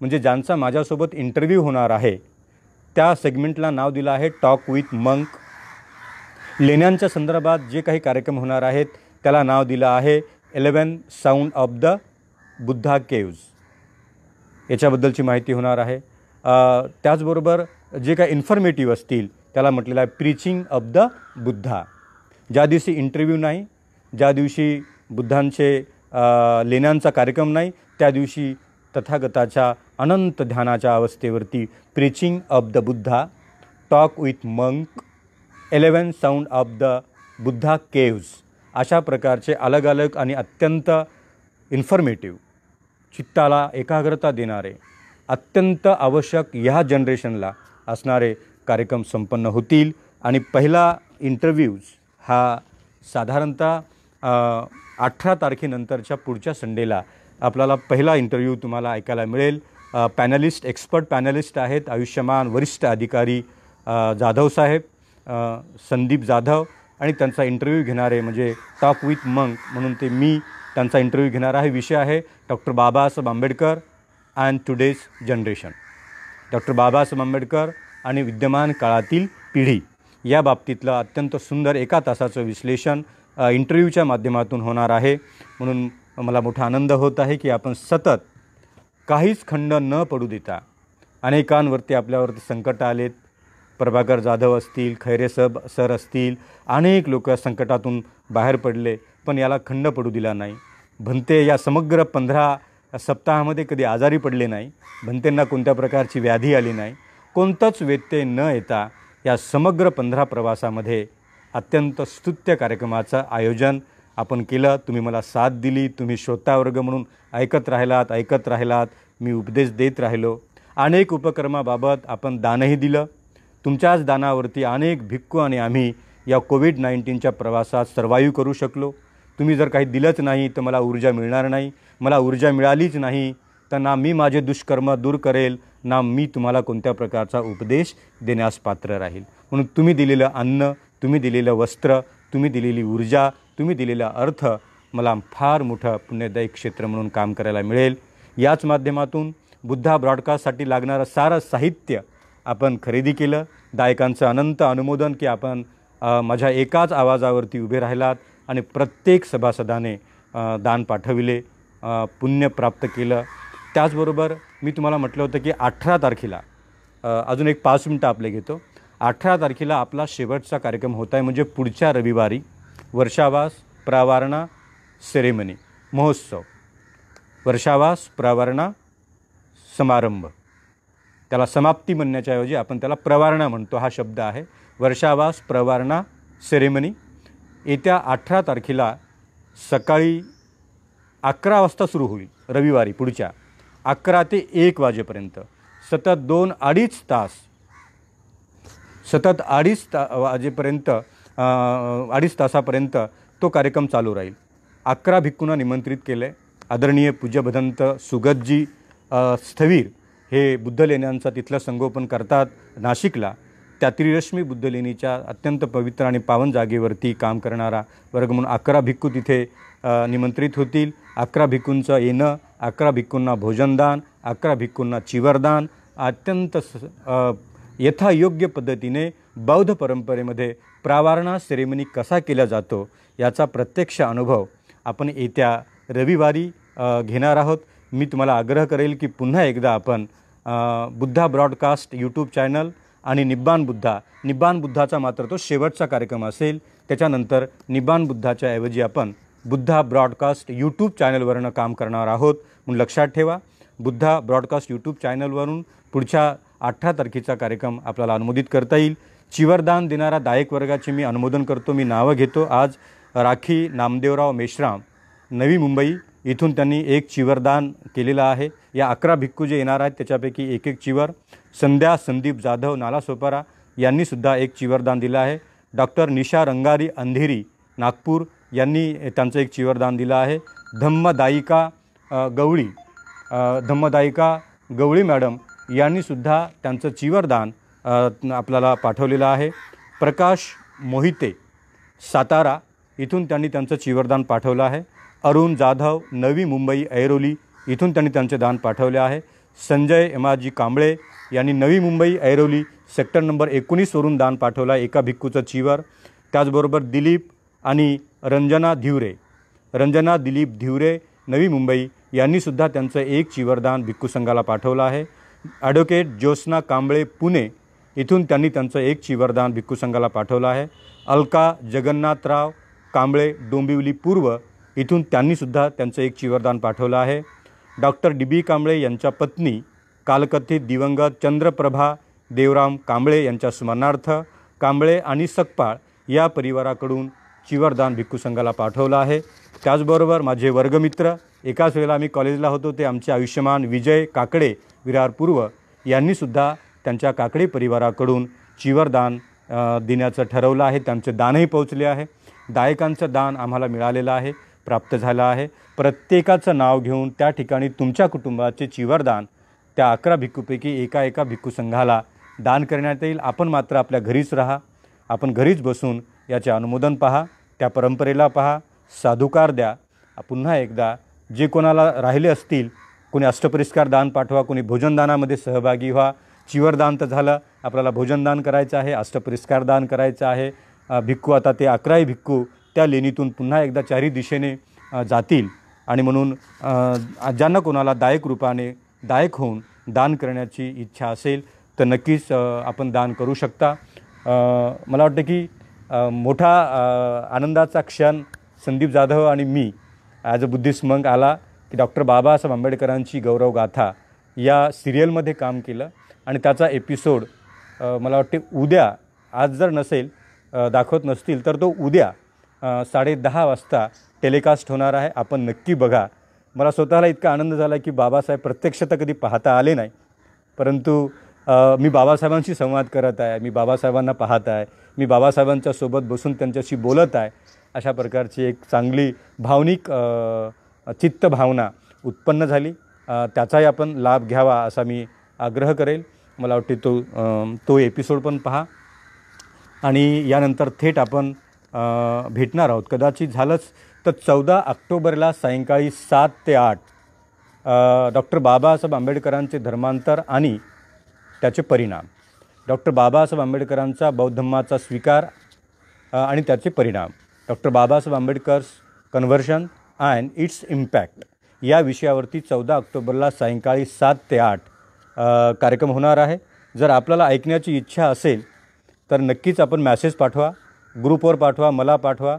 म्हणजे ज्यांचा माझ्यासोबत इंटरव्ह्यू होणार आहे त्या सेगमेंटला नाव दिलं आहे टॉक विथ मंक. लेण्यांच्या संदर्भात जे काही कार्यक्रम होणार आहेत त्याला नाव दिलं आहे 11 sound of the Buddha caves. याच्याबद्दलची माहिती होणार आहे. त्याचबरोबर जे काही इन्फॉर्मेटिव्ह असतील त्याला म्हटलेलं आहे प्रीचिंग ऑफ द बुद्धा. ज्या दिवशी इंटरव्ह्यू नाही, ज्या दिवशी बुद्धांचे लेण्यांचा कार्यक्रम नाही, त्या दिवशी तथागताच्या अनंत ध्यानाच्या अवस्थेवरती preaching of the Buddha, talk with monk, 11 sound of the Buddha caves अशा प्रकारचे अलग अलग आणि अत्यंत इन्फॉर्मेटिव्ह, चित्ताला एकाग्रता देणारे, अत्यंत आवश्यक ह्या जनरेशनला असणारे कार्यक्रम संपन्न होतील. आणि पहिला इंटरव्ह्यूज हा साधारणतः 18 तारखेनंतरच्या पुढच्या संडेला आपल्याला पहिला इंटरव्ह्यू तुम्हाला ऐकायला मिळेल. पॅनलिस्ट, एक्सपर्ट पॅनलिस्ट आहेत आयुष्यमान वरिष्ठ अधिकारी जाधव साहेब, संदीप जाधव, आणि त्यांचा इंटरव्ह्यू घेणारे म्हणजे टॉक विथ मंक म्हणून ते मी त्यांचा इंटरव्ह्यू घेणार आहे. विषय आहे doctor Babasaheb Ambedkar and today's generation. Doctor Babasaheb Ambedkar आणि विद्यमान काळातील पिढी या बाबतीतलं अत्यंत सुंदर 1 तासाचं विश्लेषण इंटरव्ह्यूच्या माध्यमातून होणार आहे. म्हणून मला मोठा आनंद होत आहे की आपण सतत काहीच खंड न पडू देता अनेकांवरती आपल्यावरती संकट आलेत. प्रभाकर जाधव असतील, खैरे सर असतील, अनेक लोक संकटातून बाहेर पडले, पण याला खंड पडू दिला नाही. भंते या समग्र 15 सप्ताहामध्ये कधी आजारी पडले नाही. भंतेंना कोणत्या प्रकारची व्याधी आली नाही. कोणतंच व्यत्यय न येता या समग्र 15 प्रवासामध्ये अत्यंत स्तुत्य कार्यक्रमाचं आयोजन आपण केलं. तुम्ही मला साथ दिली. तुम्ही श्रोतावर्ग म्हणून ऐकत राहिलात. मी उपदेश देत राहिलो. अनेक उपक्रमाबाबत आपण दानही दिलं. तुमच्याच दानावरती अनेक भिक्खू आणि आम्ही या कोविड-19च्या प्रवासात सर्वाईव्ह करू शकलो. तुम्ही जर काही दिलंच नाही तर मला ऊर्जा मिळणार नाही. मला ऊर्जा मिळालीच नाही तर ना मी माझे दुष्कर्म दूर करेल, ना मी तुम्हाला कोणत्या प्रकारचा उपदेश देण्यास पात्र राहील. म्हणून तुम्ही दिलेलं अन्न, तुम्ही दिलेलं वस्त्र, तुम्ही दिलेली ऊर्जा, तुम्ही दिलेला अर्थ मला फार मोठं पुण्यदायी क्षेत्र म्हणून काम करायला मिळेल. याच माध्यमातून बुद्धा ब्रॉडकास्टसाठी लागणारं सारं साहित्य आपण खरेदी केलं. दायकांचं अनंत अनुमोदन की आपण माझ्या एकाच आवाजावरती उभे राहिलात आणि प्रत्येक सभासदाने दान पाठविले, पुण्य प्राप्त केलं. त्याचबरोबर मी तुम्हाला म्हटलं होतं की 18 तारखेला अजून एक 5 मिनटं आपले घेतो. 18 तारखेला आपला शेवटचा कार्यक्रम होत आहे, म्हणजे पुढच्या रविवारी वर्षावास प्रावारणा सेरेमनी महोत्सव. वर्षावास प्रावारणा समारंभ, त्याला समाप्ती म्हणण्याच्या ऐवजी आपण त्याला प्रवारणा म्हणतो. हा शब्द आहे. वर्षावास प्रवारणा सेरेमनी येत्या 18 तारखेला सकाळी 11 वाजता सुरू होईल. रविवारी पुढच्या 11 ते 1 वाजेपर्यंत सतत 2-2.5 तास, सतत 2.5 तासापर्यंत तो कार्यक्रम चालू राहील. 11 भिक्खूंना निमंत्रित केलं आहे. आदरणीय पूज्य भदंत सुगतजी स्थवीर हे बुद्धलेण्यांचा तिथलं संगोपन करतात नाशिकला. त्या त्रिरश्मी बुद्धलेणीच्या अत्यंत पवित्र आणि पावन जागेवरती काम करणारा वर्ग म्हणून 11 भिक्खू तिथे निमंत्रित होतील. 11 भिक्खूंचं येणं, 11 भिक्खूंना भोजनदान, 11 भिक्खूंना चिवरदान अत्यंत यथायोग्य पद्धतीने बौद्ध परंपरेमध्ये प्रावारणा सेरेमनी कसा केला जातो याचा प्रत्यक्ष अनुभव आपण येत्या रविवारी घेणार आहोत. मी तुम्हाला आग्रह करेल की पुन्हा एकदा आपण बुद्धा ब्रॉडकास्ट यूट्यूब चॅनल आणि निब्बान बुद्धाचा मात्र तो शेवटचा कार्यक्रम असेल. त्याच्यानंतर निब्बान बुद्धाच्या ऐवजी आपण बुद्धा ब्रॉडकास्ट यूट्यूब चॅनलवरनं काम करणार आहोत. म्हणून लक्षात ठेवा, बुद्धा ब्रॉडकास्ट यूट्यूब चॅनलवरून पुढच्या 18 तारखेचा कार्यक्रम आपल्याला अनुमोदित करता येईल. चिवरदान देणाऱ्या दायक वर्गाचे मी अनुमोदन करतो. मी नावं घेतो. आज राखी नामदेवराव मेश्राम, नवी मुंबई, इथून त्यांनी 1 चिवरदान केलेलं आहे. या 11 भिक्खू जे येणार आहेत त्याच्यापैकी 1 चिवर. संध्या संदीप जाधव नालासोपारा यांनीसुद्धा 1 चिवरदान दिलं आहे. डॉक्टर निशा रंगारी अंधेरी नागपूर यांनी त्यांचं 1 चिवरदान दिलं आहे. धम्मदायिका गवळी मॅडम यांनीसुद्धा त्यांचं चिवरदान आपल्याला पाठवलेलं आहे. प्रकाश मोहिते सातारा इथून त्यांनी त्यांचं चिवरदान पाठवलं आहे. अरुण जाधव नवी मुंबई ऐरोली इथून त्यांनी त्यांचे दान पाठवले आहे. संजय एमाजी कांबळे यांनी नवी मुंबई ऐरोली सेक्टर नंबर 19 वरून दान पाठवलं आहे 1 भिक्खूचं चिवर. त्याचबरोबर दिलीप आणि रंजना दिलीप धिवरे नवी मुंबई यांनीसुद्धा त्यांचं 1 चिवरदान भिक्खू संघाला पाठवलं आहे. ॲडव्होकेट ज्योत्स्ना कांबळे पुणे इथून त्यांनी त्यांचं 1 चिवरदान भिक्खू संघाला पाठवलं आहे. अलका जगन्नाथराव कांबळे डोंबिवली पूर्व इथून त्यांनीसुद्धा त्यांचं 1 चिवरदान पाठवलं आहे. डॉक्टर DB कांबळे यांच्या पत्नी कालकथित दिवंगत चंद्रप्रभा देवराम कांबळे यांच्या स्मरणार्थ कांबळे आणि सकपाळ या परिवाराकडून चिवरदान भिक्खू संघाला पाठवलं आहे. त्याचबरोबर माझे वर्गमित्र एकाच वेळेला आम्ही कॉलेजला होतो ते आमचे आयुष्यमान विजय काकडे विरार पूर्व यांनीसुद्धा त्यांच्या काकडे परिवाराकडून चिवरदान देण्याचं ठरवलं आहे. त्यांचे दानही पोहोचले आहे. दायकांचं दान आम्हाला मिळालेलं आहे, प्राप्त झालं आहे. प्रत्येकाचं नाव घेऊन त्या ठिकाणी तुमच्या कुटुंबाचे चिवरदान त्या 11 भिक्खूपैकी एका भिक्खू संघाला दान करण्यात येईल. आपण मात्र आपल्या घरीच राहा. आपण घरीच बसून याचे अनुमोदन पहा, त्या परंपरेला पहा, साधुकार द्या पुन्हा एकदा जे कोणाला राहिले असतील, कोणी अष्टपरिष्कार दान पाठवा, कोणी भोजनदानामध्ये सहभागी व्हा. चिवरदान तर झालं, आपल्याला भोजनदान करायचं आहे, अष्टपरिष्कार दान करायचं आहे. भिक्खू आता ते 11 भिक्खू त्या लेणीतून पुन्हा एकदा चारी दिशेने जातील आणि म्हणून ज्यांना कोणाला दायक रूपाने दायक होऊन दान करण्याची इच्छा असेल तर नक्कीच आपण दान करू शकता. मला वाटतं की मोठा आनंदाचा क्षण संदीप जाधव आणि मी ॲज अ बुद्धिस्ट मंक आला की डॉक्टर बाबासाहेब आंबेडकरांची गौरवगाथा या सिरियलमध्ये काम केलं आणि त्याचा एपिसोड मला वाटते उद्या, आज जर नसेल दाखवत नसतील तर तो उद्या 10:30 वाजता टेलिकास्ट होणार आहे. आपण नक्की बघा. मला स्वतःला इतका आनंद झाला की बाबासाहेब प्रत्यक्ष तर कधी पाहता आले नाही, परंतु मी बाबासाहेबांशी संवाद करत आहे, मी बाबासाहेबांना पाहत आहे, मी बाबासाहेबांच्या सोबत बसून त्यांच्याशी बोलत आहे. अशा प्रकारची एक चांगली भावनिक चित्तभावना उत्पन्न झाली. त्याचाही आपण लाभ घ्यावा असा मी आग्रह करेल. मला वाटते तो एपिसोड पण पहा आणि यानंतर थेट आपण भेटणार आहोत. कदाचित झालंच तर 14 ऑक्टोबरला सायंकाळी 7 ते 8 डॉक्टर बाबासाहेब आंबेडकरांचे धर्मांतर आणि त्याचे परिणाम, डॉक्टर बाबासाहेब आंबेडकरांचा बौद्ध धम्माचा स्वीकार आणि त्याचे परिणाम, doctor Babasaheb Ambedkar's conversion and its impact या विषयावरती 14 ऑक्टोबरला सायंकाळी 7 ते 8 कार्यक्रम होणार आहे. जर आपल्याला ऐकण्याची इच्छा असेल तर नक्कीच आपण मॅसेज पाठवा, ग्रुपवर पाठवा, मला पाठवा.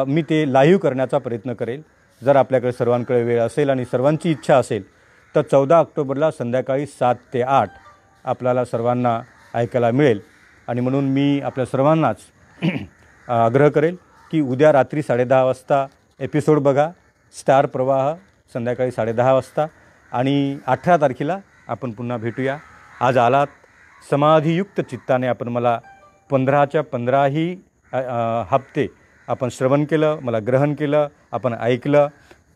मी ते लाईव्ह करण्याचा प्रयत्न करेल जर आपल्याकडे सर्वांकडे वेळ असेल आणि सर्वांची इच्छा असेल तर 14 ऑक्टोबरला संध्याकाळी 7 ते 8 आपल्याला सर्वांना ऐकायला मिळेल. आणि म्हणून मी आपल्या सर्वांनाच आग्रह करेल की उद्या रात्री 10:30 वाजता एपिसोड बघा, स्टार प्रवाह संध्याकाळी 10:30 वाजता. आणि 18 तारखेला आपण पुन्हा भेटूया. आज आलात समाधियुक्त चित्ताने आपण मला 15च्या 15ही हप्ते आपण श्रवण केलं, मला ग्रहण केलं, आपण ऐकलं.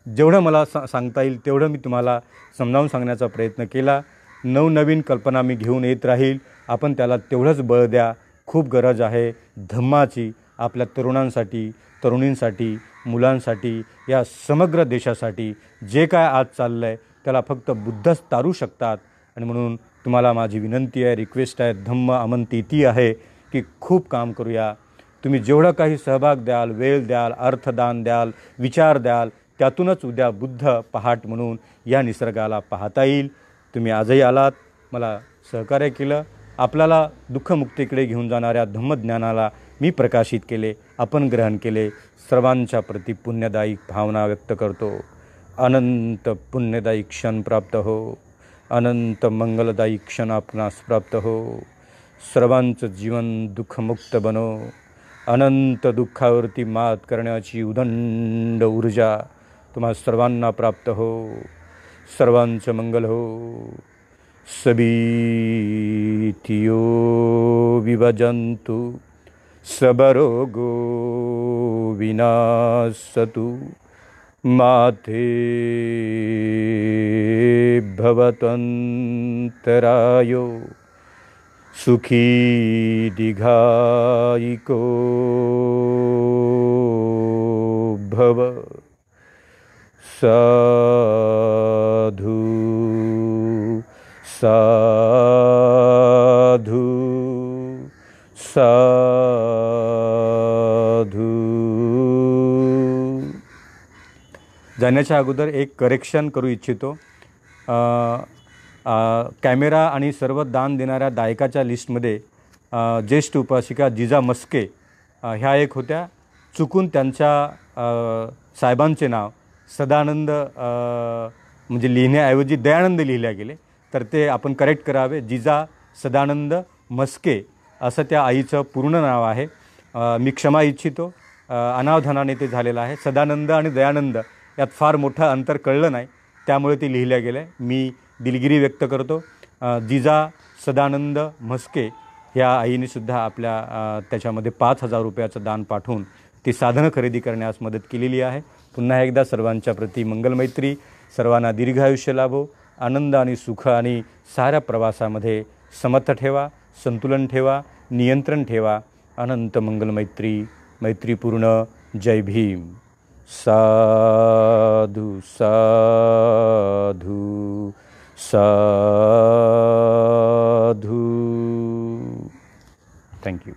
जेवढं मला सांगता येईल तेवढं मी तुम्हाला समजावून सांगण्याचा प्रयत्न केला. नवनवीन कल्पना मी घेऊन येत राहील. आपण त्याला तेवढंच बळ द्या. खूप गरज आहे धम्माची आपल्या तरुणांसाठी, तरुणींसाठी, मुलांसाठी, या समग्र देशासाठी. जे काय आज चाललं आहे त्याला फक्त बुद्धच तारू शकतात. आणि म्हणून तुम्हाला माझी विनंती आहे, रिक्वेस्ट आहे, धम्म आमंती ती आहे की खूप काम करूया. तुम्ही जेवढं काही सहभाग द्याल, वेळ द्याल, अर्थदान द्याल, विचार द्याल, त्यातूनच उद्या बुद्ध पहाट म्हणून या निसर्गाला पाहता येईल. तुम्ही आजही आलात, मला सहकार्य केलं, आपल्याला दुःखमुक्तीकडे घेऊन जाणाऱ्या धम्मज्ञानाला मी प्रकाशित केले, आपण ग्रहण केले. सर्वांच्या प्रति पुण्यदायी भावना व्यक्त करतो. अनंत पुण्यदायी क्षण प्राप्त हो, अनंत मंगलदायी क्षण आपणास प्राप्त हो. सर्वांचं जीवन दुःखमुक्त बनो. अनंत दुःखावरती मात करण्याची उदंड ऊर्जा तुम्हा सर्वांना प्राप्त हो. सर्वांचं मंगल हो. सबितियो विभजन्तु सबरोगो विनाशतु माते भवतन्तरायो सुखी दीर्घायिको भव. साधु साधु साधु. जाण्याच्या अगोदर एक करेक्शन करू इच्छितो. कॅमेरा आणि सर्व दान देणाऱ्या दायकाच्या लिस्टमध्ये ज्येष्ठ उपासिका जिजा मस्के ह्या एक होत्या. चुकून त्यांच्या साहेबांचे नाव सदानंद म्हणजे लिहिण्याऐवजी दयानंद लिहिल्या गेले, तर ते आपण करेक्ट करावे. जिजा सदानंद मस्के असं त्या आईचं पूर्ण नाव आहे. मी क्षमा इच्छितो, अनावधानाने ते झालेलं आहे. सदानंद आणि दयानंद यात फार मोठं अंतर कळलं नाही, त्यामुळे ते लिहिल्या गेलं आहे. मी दिलगिरी व्यक्त करतो. जिजा सदानंद म्हस्के ह्या आईनेसुद्धा आपल्या त्याच्यामध्ये 5,000 रुपयाचं दान पाठवून ती साधनं खरेदी करण्यास मदत केलेली आहे. पुन्हा एकदा सर्वांच्या प्रति मंगलमैत्री, सर्वांना दीर्घायुष्य लाभो, आनंद आणि सुख आणि साऱ्या प्रवासामध्ये समर्थ ठेवा, संतुलन ठेवा, नियंत्रण ठेवा. अनंत मंगलमैत्री, मैत्रीपूर्ण. जय भीम. साधू साधू साधू. थँक्यू.